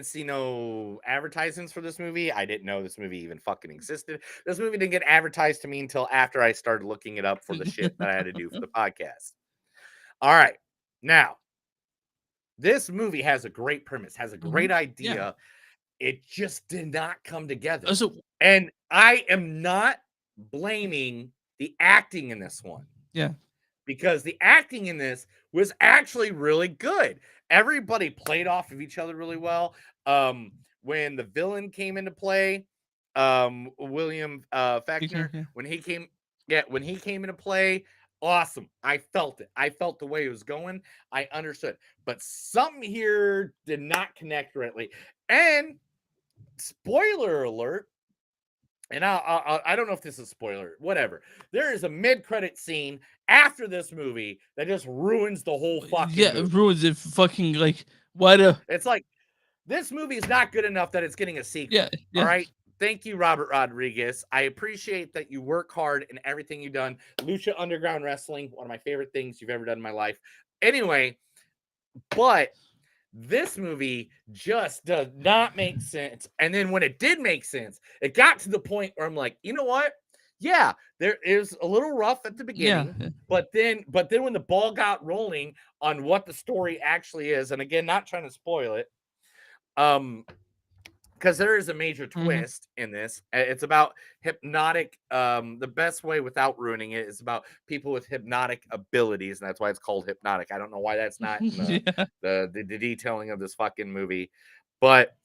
see no advertisements for this movie. I didn't know this movie even fucking existed. This movie didn't get advertised to me until after I started looking it up for the shit that I had to do for the podcast. All right. Now, this movie has a great premise, has a great idea. Yeah. It just did not come together. So And I am not blaming the acting in this one. Yeah. Because the acting in this was actually really good. Everybody played off of each other really well. When the villain came into play, William Faulkner, yeah. when he came into play, awesome. I felt it. I felt the way it was going. I understood. But something here did not connect rightly. And spoiler alert, and I don't know if this is a spoiler, whatever. There is a mid-credit scene after this movie that just ruins the whole fucking Yeah, movie. it ruins it. Fucking like, why do? It's like, this movie is not good enough that it's getting a sequel. Yeah. All right. Thank you, Robert Rodriguez. I appreciate that you work hard in everything you've done. Lucha Underground Wrestling, one of my favorite things you've ever done in my life. Anyway, but this movie just does not make sense. And then when it did make sense, it got to the point where I'm like, you know what? Yeah, there is a little rough at the beginning, Yeah. but then when the ball got rolling on what the story actually is, and again, not trying to spoil it, because there is a major twist in this. It's about hypnotic. The best way without ruining it is about people with hypnotic abilities, and that's why it's called Hypnotic. I don't know why that's not in the detailing of this fucking movie, but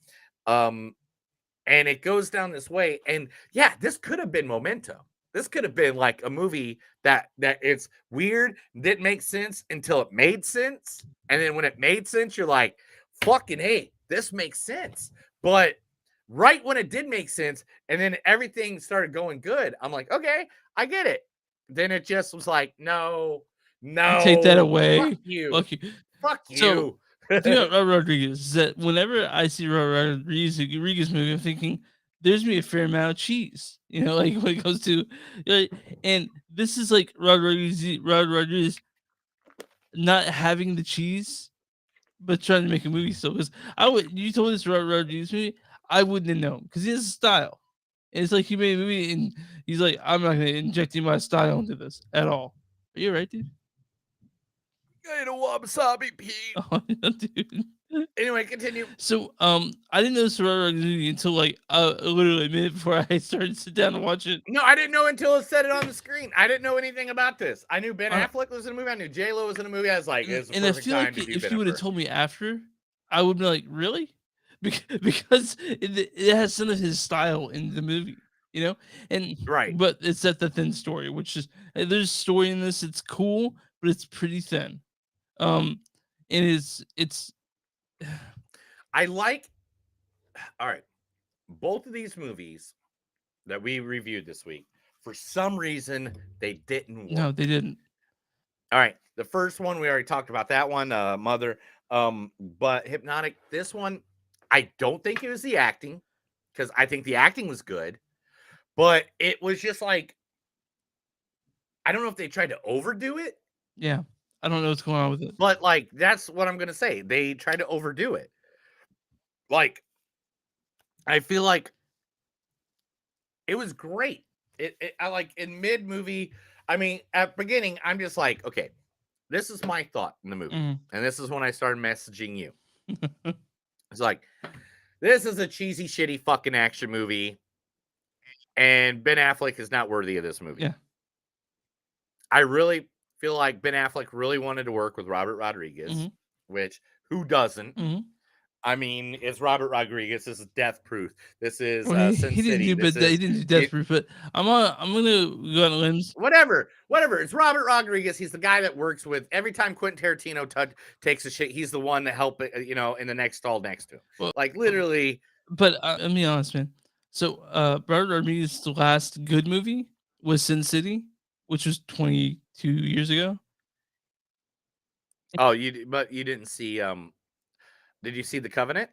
and it goes down this way. And yeah, this could have been Memento. This could have been like a movie that it's weird, didn't make sense until it made sense, and then when it made sense, you're like, fucking hey, this makes sense. But right when it did make sense, and then everything started going good, I'm like, okay, I get it. Then it just was like, no, Take that fuck away. you, Fuck you. fuck So, you. the thing about Robert Rodriguez is that whenever I see Robert Rodriguez movie, I'm thinking there's me a fair amount of cheese. You know, like when it comes to, like, and this is like Robert Rodriguez not having the cheese, but trying to make a movie still. Because you told this Robert Rodriguez movie, I wouldn't have known because he has a style. And it's like he made a movie and he's like, I'm not gonna inject my style into this at all. Are you right, dude? I don't want wasabi, Pete. Oh, dude. Anyway, continue. So, I didn't know this movie until like literally a minute before I started to sit down and watch it. No, I didn't know until it said it on the screen. I didn't know anything about this. I knew Ben Affleck was in a movie. I knew J-Lo was in a movie. I was like, it's the And I perfect feel time like to do if Ben you would have Affleck. told me after, I would be like, really? Because it has some of his style in the movie, you know? And right, but it's at the thin story, which is there's story in this. It's cool, but it's pretty thin. And it's. I like. All right, both of these movies that we reviewed this week, for some reason, they didn't work. No, they didn't. All right, the first one we already talked about that one, Mother. But Hypnotic, this one, I don't think it was the acting, because I think the acting was good, but it was just like, I don't know if they tried to overdo it. Yeah, I don't know what's going on with it. But like, that's what I'm gonna say. They tried to overdo it. Like, I feel like it was great. I like in mid movie. I mean, at beginning, I'm just like, okay, this is my thought in the movie, and this is when I started messaging you. It's like, this is a cheesy, shitty, fucking action movie, and Ben Affleck is not worthy of this movie. Yeah, I really feel like Ben Affleck really wanted to work with Robert Rodriguez, which who doesn't? I mean, it's Robert Rodriguez. This is Death Proof. This is Sin he didn't City. do, but he didn't do Death Proof. But I'm gonna go on limbs. Whatever. It's Robert Rodriguez. He's the guy that works with every time Quentin Tarantino takes a shit. He's the one to help it, in the next stall next to him. Well, like literally. But let me be honest, man. So, Robert Rodriguez's last good movie was Sin City, which was 22 years ago. Oh, but you didn't see. Did you see The Covenant?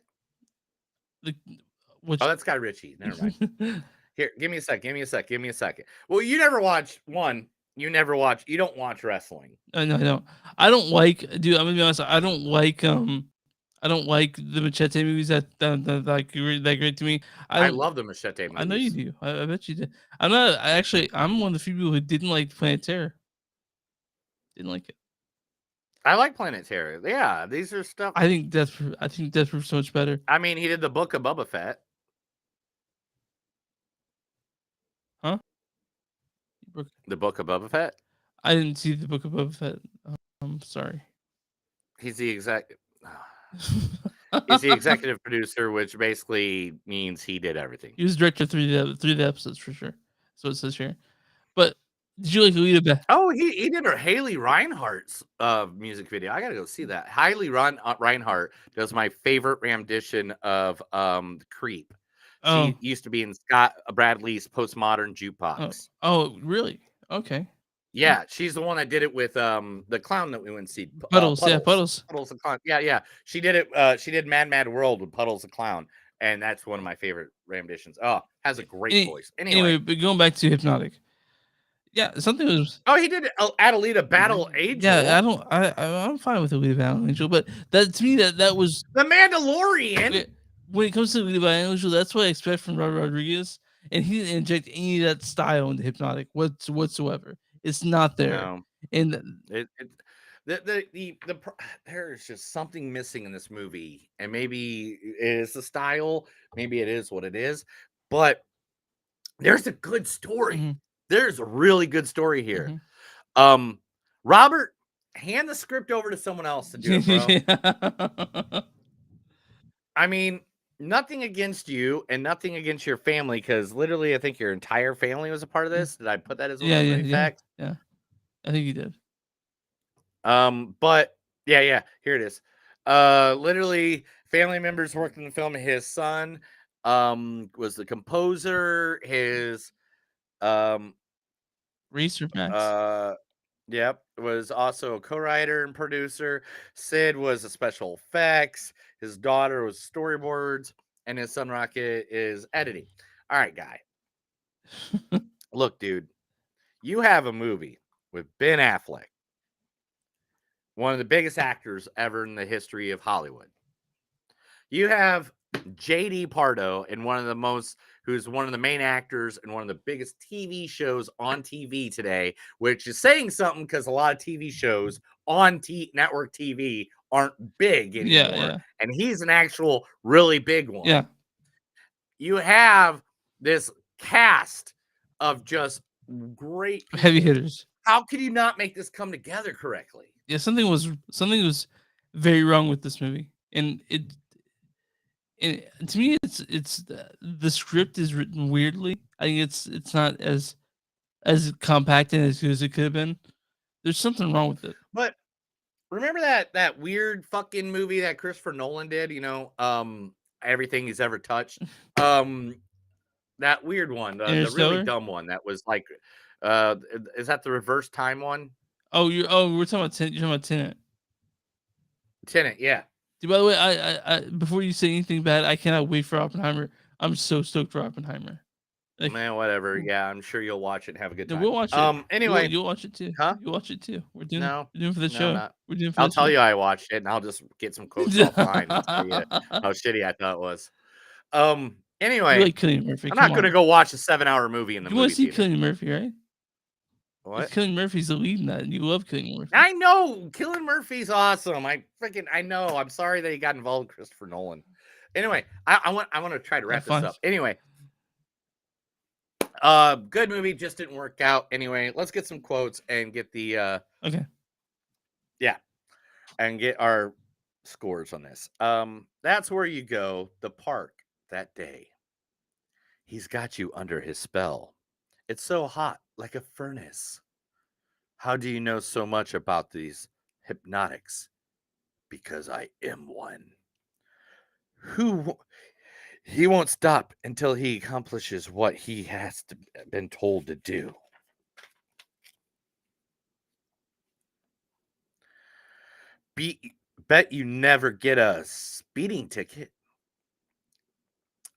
Oh, that's Guy Ritchie. Never mind. Here, give me a second. Well, you never watch one. You don't watch wrestling. No, I don't. I don't like, dude. I'm gonna be honest. I don't like I don't like the Machete movies that like that great to me. I love the Machete I know you movies. do. I bet you do. I'm one of the few people who didn't like Planet Terror. Didn't like it. I like Planet Terror. Yeah, these are stuff. I think Death Proof's so much better. I mean, he did the Book of Boba Fett. Huh? The Book of Boba Fett. I didn't see the Book of Boba Fett. I'm sorry. He's the He's the executive producer, which basically means he did everything. He was director of three of the episodes for sure. That's what it says here. But did you like Lolita Beth? Oh, he did her Haley Reinhardt's music video. I gotta go see that. Haley Reinhardt does my favorite rendition of Creep. She used to be in Scott Bradley's Postmodern Jukebox. Oh, really? Okay. Yeah, she's the one that did it with the clown that we went to see. Puddles, yeah, Puddles. Puddles the clown. Yeah. She did it. She did Mad World with Puddles the clown, and that's one of my favorite renditions. Oh, has a great voice. Anyway, but going back to Hypnotic. Yeah, something was. Oh, he did Adelita Battle Angel. Yeah, I'm fine with Adelita Battle Angel, but that to me that was The Mandalorian. When it comes to Adelita Battle Angel, that's what I expect from Robert Rodriguez, and he didn't inject any of that style into Hypnotic whatsoever. It's not there, No. and there's just something missing in this movie, and maybe it is the style, maybe it is what it is, but there's a good story. Mm-hmm. There's a really good story here. Robert, hand the script over to someone else to do it, bro. I mean, nothing against you and nothing against your family, because literally I think your entire family was a part of this. Did I put that as one of the facts? Yeah. I think you did. But yeah, here it is. Literally family members worked in the film. His son was the composer. His Reese or Max? Yep, was also a co-writer and producer. Sid was a special effects. His daughter was storyboards, and his son Rocket is editing. All right, guy. Look, dude, you have a movie with Ben Affleck, one of the biggest actors ever in the history of Hollywood. You have J.D. Pardo, and who's one of the main actors in one of the biggest TV shows on TV today, which is saying something because a lot of TV shows on network TV aren't big anymore. Yeah. And he's an actual really big one. Yeah. You have this cast of just great people. Heavy hitters. How could you not make this come together correctly? Yeah, something was very wrong with this movie, and to me, it's the script is written weirdly. I think it's not as compact and as good as it could have been. There's something wrong with it. But remember that weird fucking movie that Christopher Nolan did? Everything he's ever touched. That weird one, the really dumb one. That was like, is that the reverse time one? We're talking about Tenet. You're talking about Tenet. Tenet, yeah. Dude, by the way, I before you say anything bad, I cannot wait for Oppenheimer. I'm so stoked for Oppenheimer. Man, whatever. Yeah, I'm sure you'll watch it and have a good time. We'll watch it. Anyway, you'll watch it too. Huh? You'll watch it too. We're doing for the no, show. Not. We're doing for I'll the tell show. you I watched it, and I'll just get some quotes offline and tell you how shitty I thought it was. Anyway, you like Cillian Murphy. I'm not going to go watch a 7-hour movie in the movie. You want to see Cillian Murphy, right? What? Cillian Murphy's the lead in that, and you love Cillian Murphy. I know Cillian Murphy's awesome. I know. I'm sorry that he got involved with Christopher Nolan. Anyway, I want to try to wrap this up. Anyway, good movie, just didn't work out. Anyway, let's get some quotes and get the okay. Yeah, and get our scores on this. That's where you go. The park that day. He's got you under his spell. It's so hot, like a furnace. How do you know so much about these hypnotics? Because I am one. He won't stop until he accomplishes what he has been told to do. Bet you never get a speeding ticket.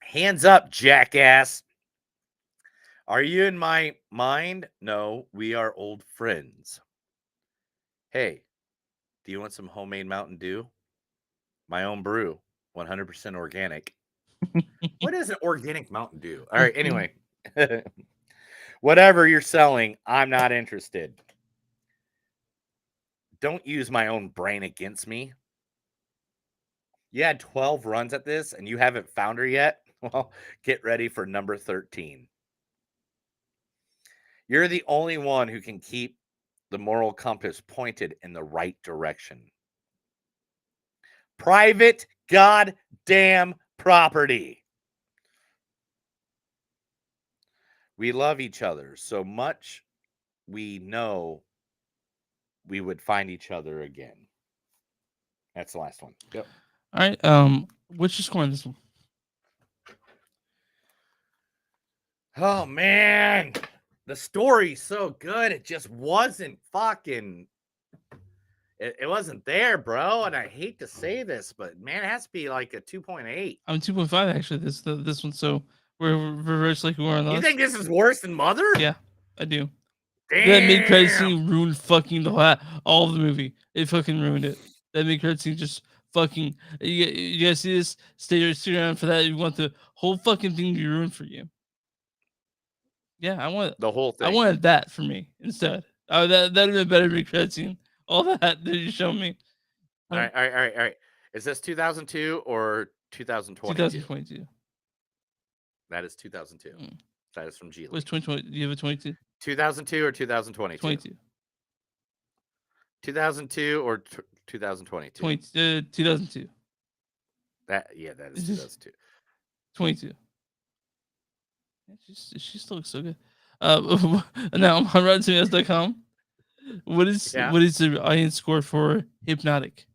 Hands up, jackass. Are you in my mind? No, we are old friends. Hey, do you want some homemade Mountain Dew? My own brew, 100% organic. What is an organic Mountain Dew? All right, anyway. Whatever you're selling, I'm not interested. Don't use my own brain against me. You had 12 runs at this and you haven't found her yet? Well, get ready for number 13. You're the only one who can keep the moral compass pointed in the right direction. Private goddamn property. We love each other so much we know we would find each other again. That's the last one. Yep. All right. What's your score on this one? Oh man, the story's so good. It just wasn't fucking. It wasn't there, bro. And I hate to say this, but man, it has to be like a 2.8. I'm 2.5 actually. This one. So we're reverse like we were on You last. think this is worse than Mother? Yeah, I do. Damn. That mid-credit scene ruined fucking all of the movie. It fucking ruined it. That mid-credit scene just fucking. You guys see this? Stay around for that. You want the whole fucking thing to be ruined for you. Yeah, I want the whole thing. I wanted that for me instead. Oh, that'd been a better mid-credit scene. All that you show me. All right. Is this 2002 or 2022? 2022. That is 2002. That is from Geely. What's 2020? Do you have a 22? 2002 or 2022? 22. 2002 or 2022? 2002. That is 2002. 22. Yeah, she still looks so good. Now I'm on RottenTomatoes.com. What is the audience score for Hypnotic?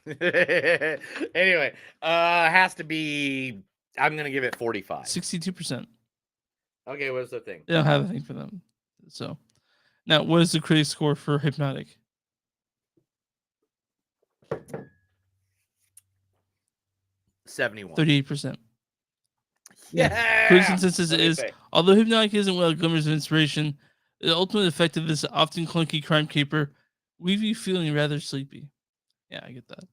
Anyway, has to be. I'm gonna give it 45. 62%. Okay, what's the thing? They don't have a thing for them. So now, what is the critic score for Hypnotic? 71. 38%. Yeah. Critics' consensus is, although Hypnotic isn't without glimmers of inspiration, the ultimate effect of this often clunky crime caper leave you feeling rather sleepy. Yeah, I get that.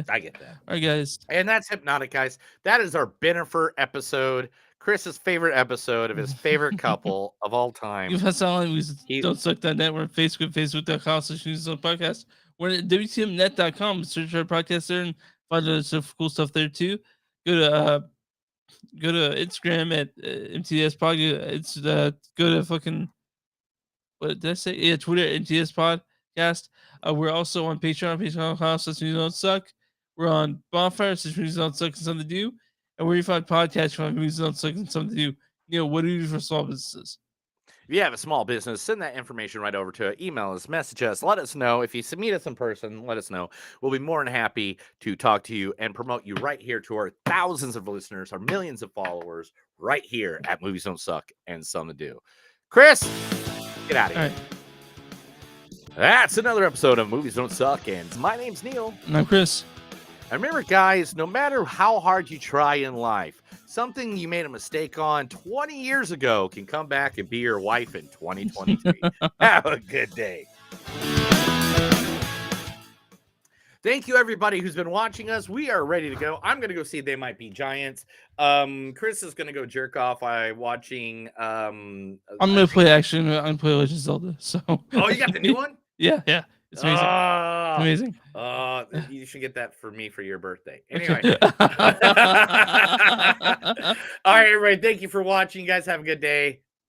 I get that. All right, guys. And that's Hypnotic, guys. That is our Benifer episode. Chris's favorite episode of his favorite couple of all time. You can find us on Don'tSuck.net. We're on Facebook, facebook.com/podcast. We're at WTMnet.com. Search our podcast there and find other stuff, cool stuff there too. Go to Instagram at MTS Pod. It's go to fucking, what did I say? Yeah, Twitter at MTS Podcast. We're also on Patreon, patreon.com/MoviesDon'tSuck. We're on Bonfire, Movies Don't Suck and Something to Do. And where you find podcasts from Movies Don't Suck and Something to Do. Neil, what do you do for small businesses? If you have a small business, send that information right over to email us, message us, let us know. If you meet us in person, let us know. We'll be more than happy to talk to you and promote you right here to our thousands of listeners, our millions of followers, right here at Movies Don't Suck and Something to Do. Chris, get out of here. All right. That's another episode of Movies Don't Suck, and my name's Neil. And I'm Chris. And remember, guys, no matter how hard you try in life, something you made a mistake on 20 years ago can come back and be your wife in 2023. Have a good day. Thank you, everybody who's been watching us. We are ready to go. I'm going to go see They Might Be Giants. Chris is going to go jerk off by watching... I'm going to play action. I'm going to play Legend of Zelda. So. Oh, you got the new one? Yeah. It's amazing. Amazing. You should get that for me for your birthday. Anyway. Okay. All right, everybody. Thank you for watching. You guys have a good day.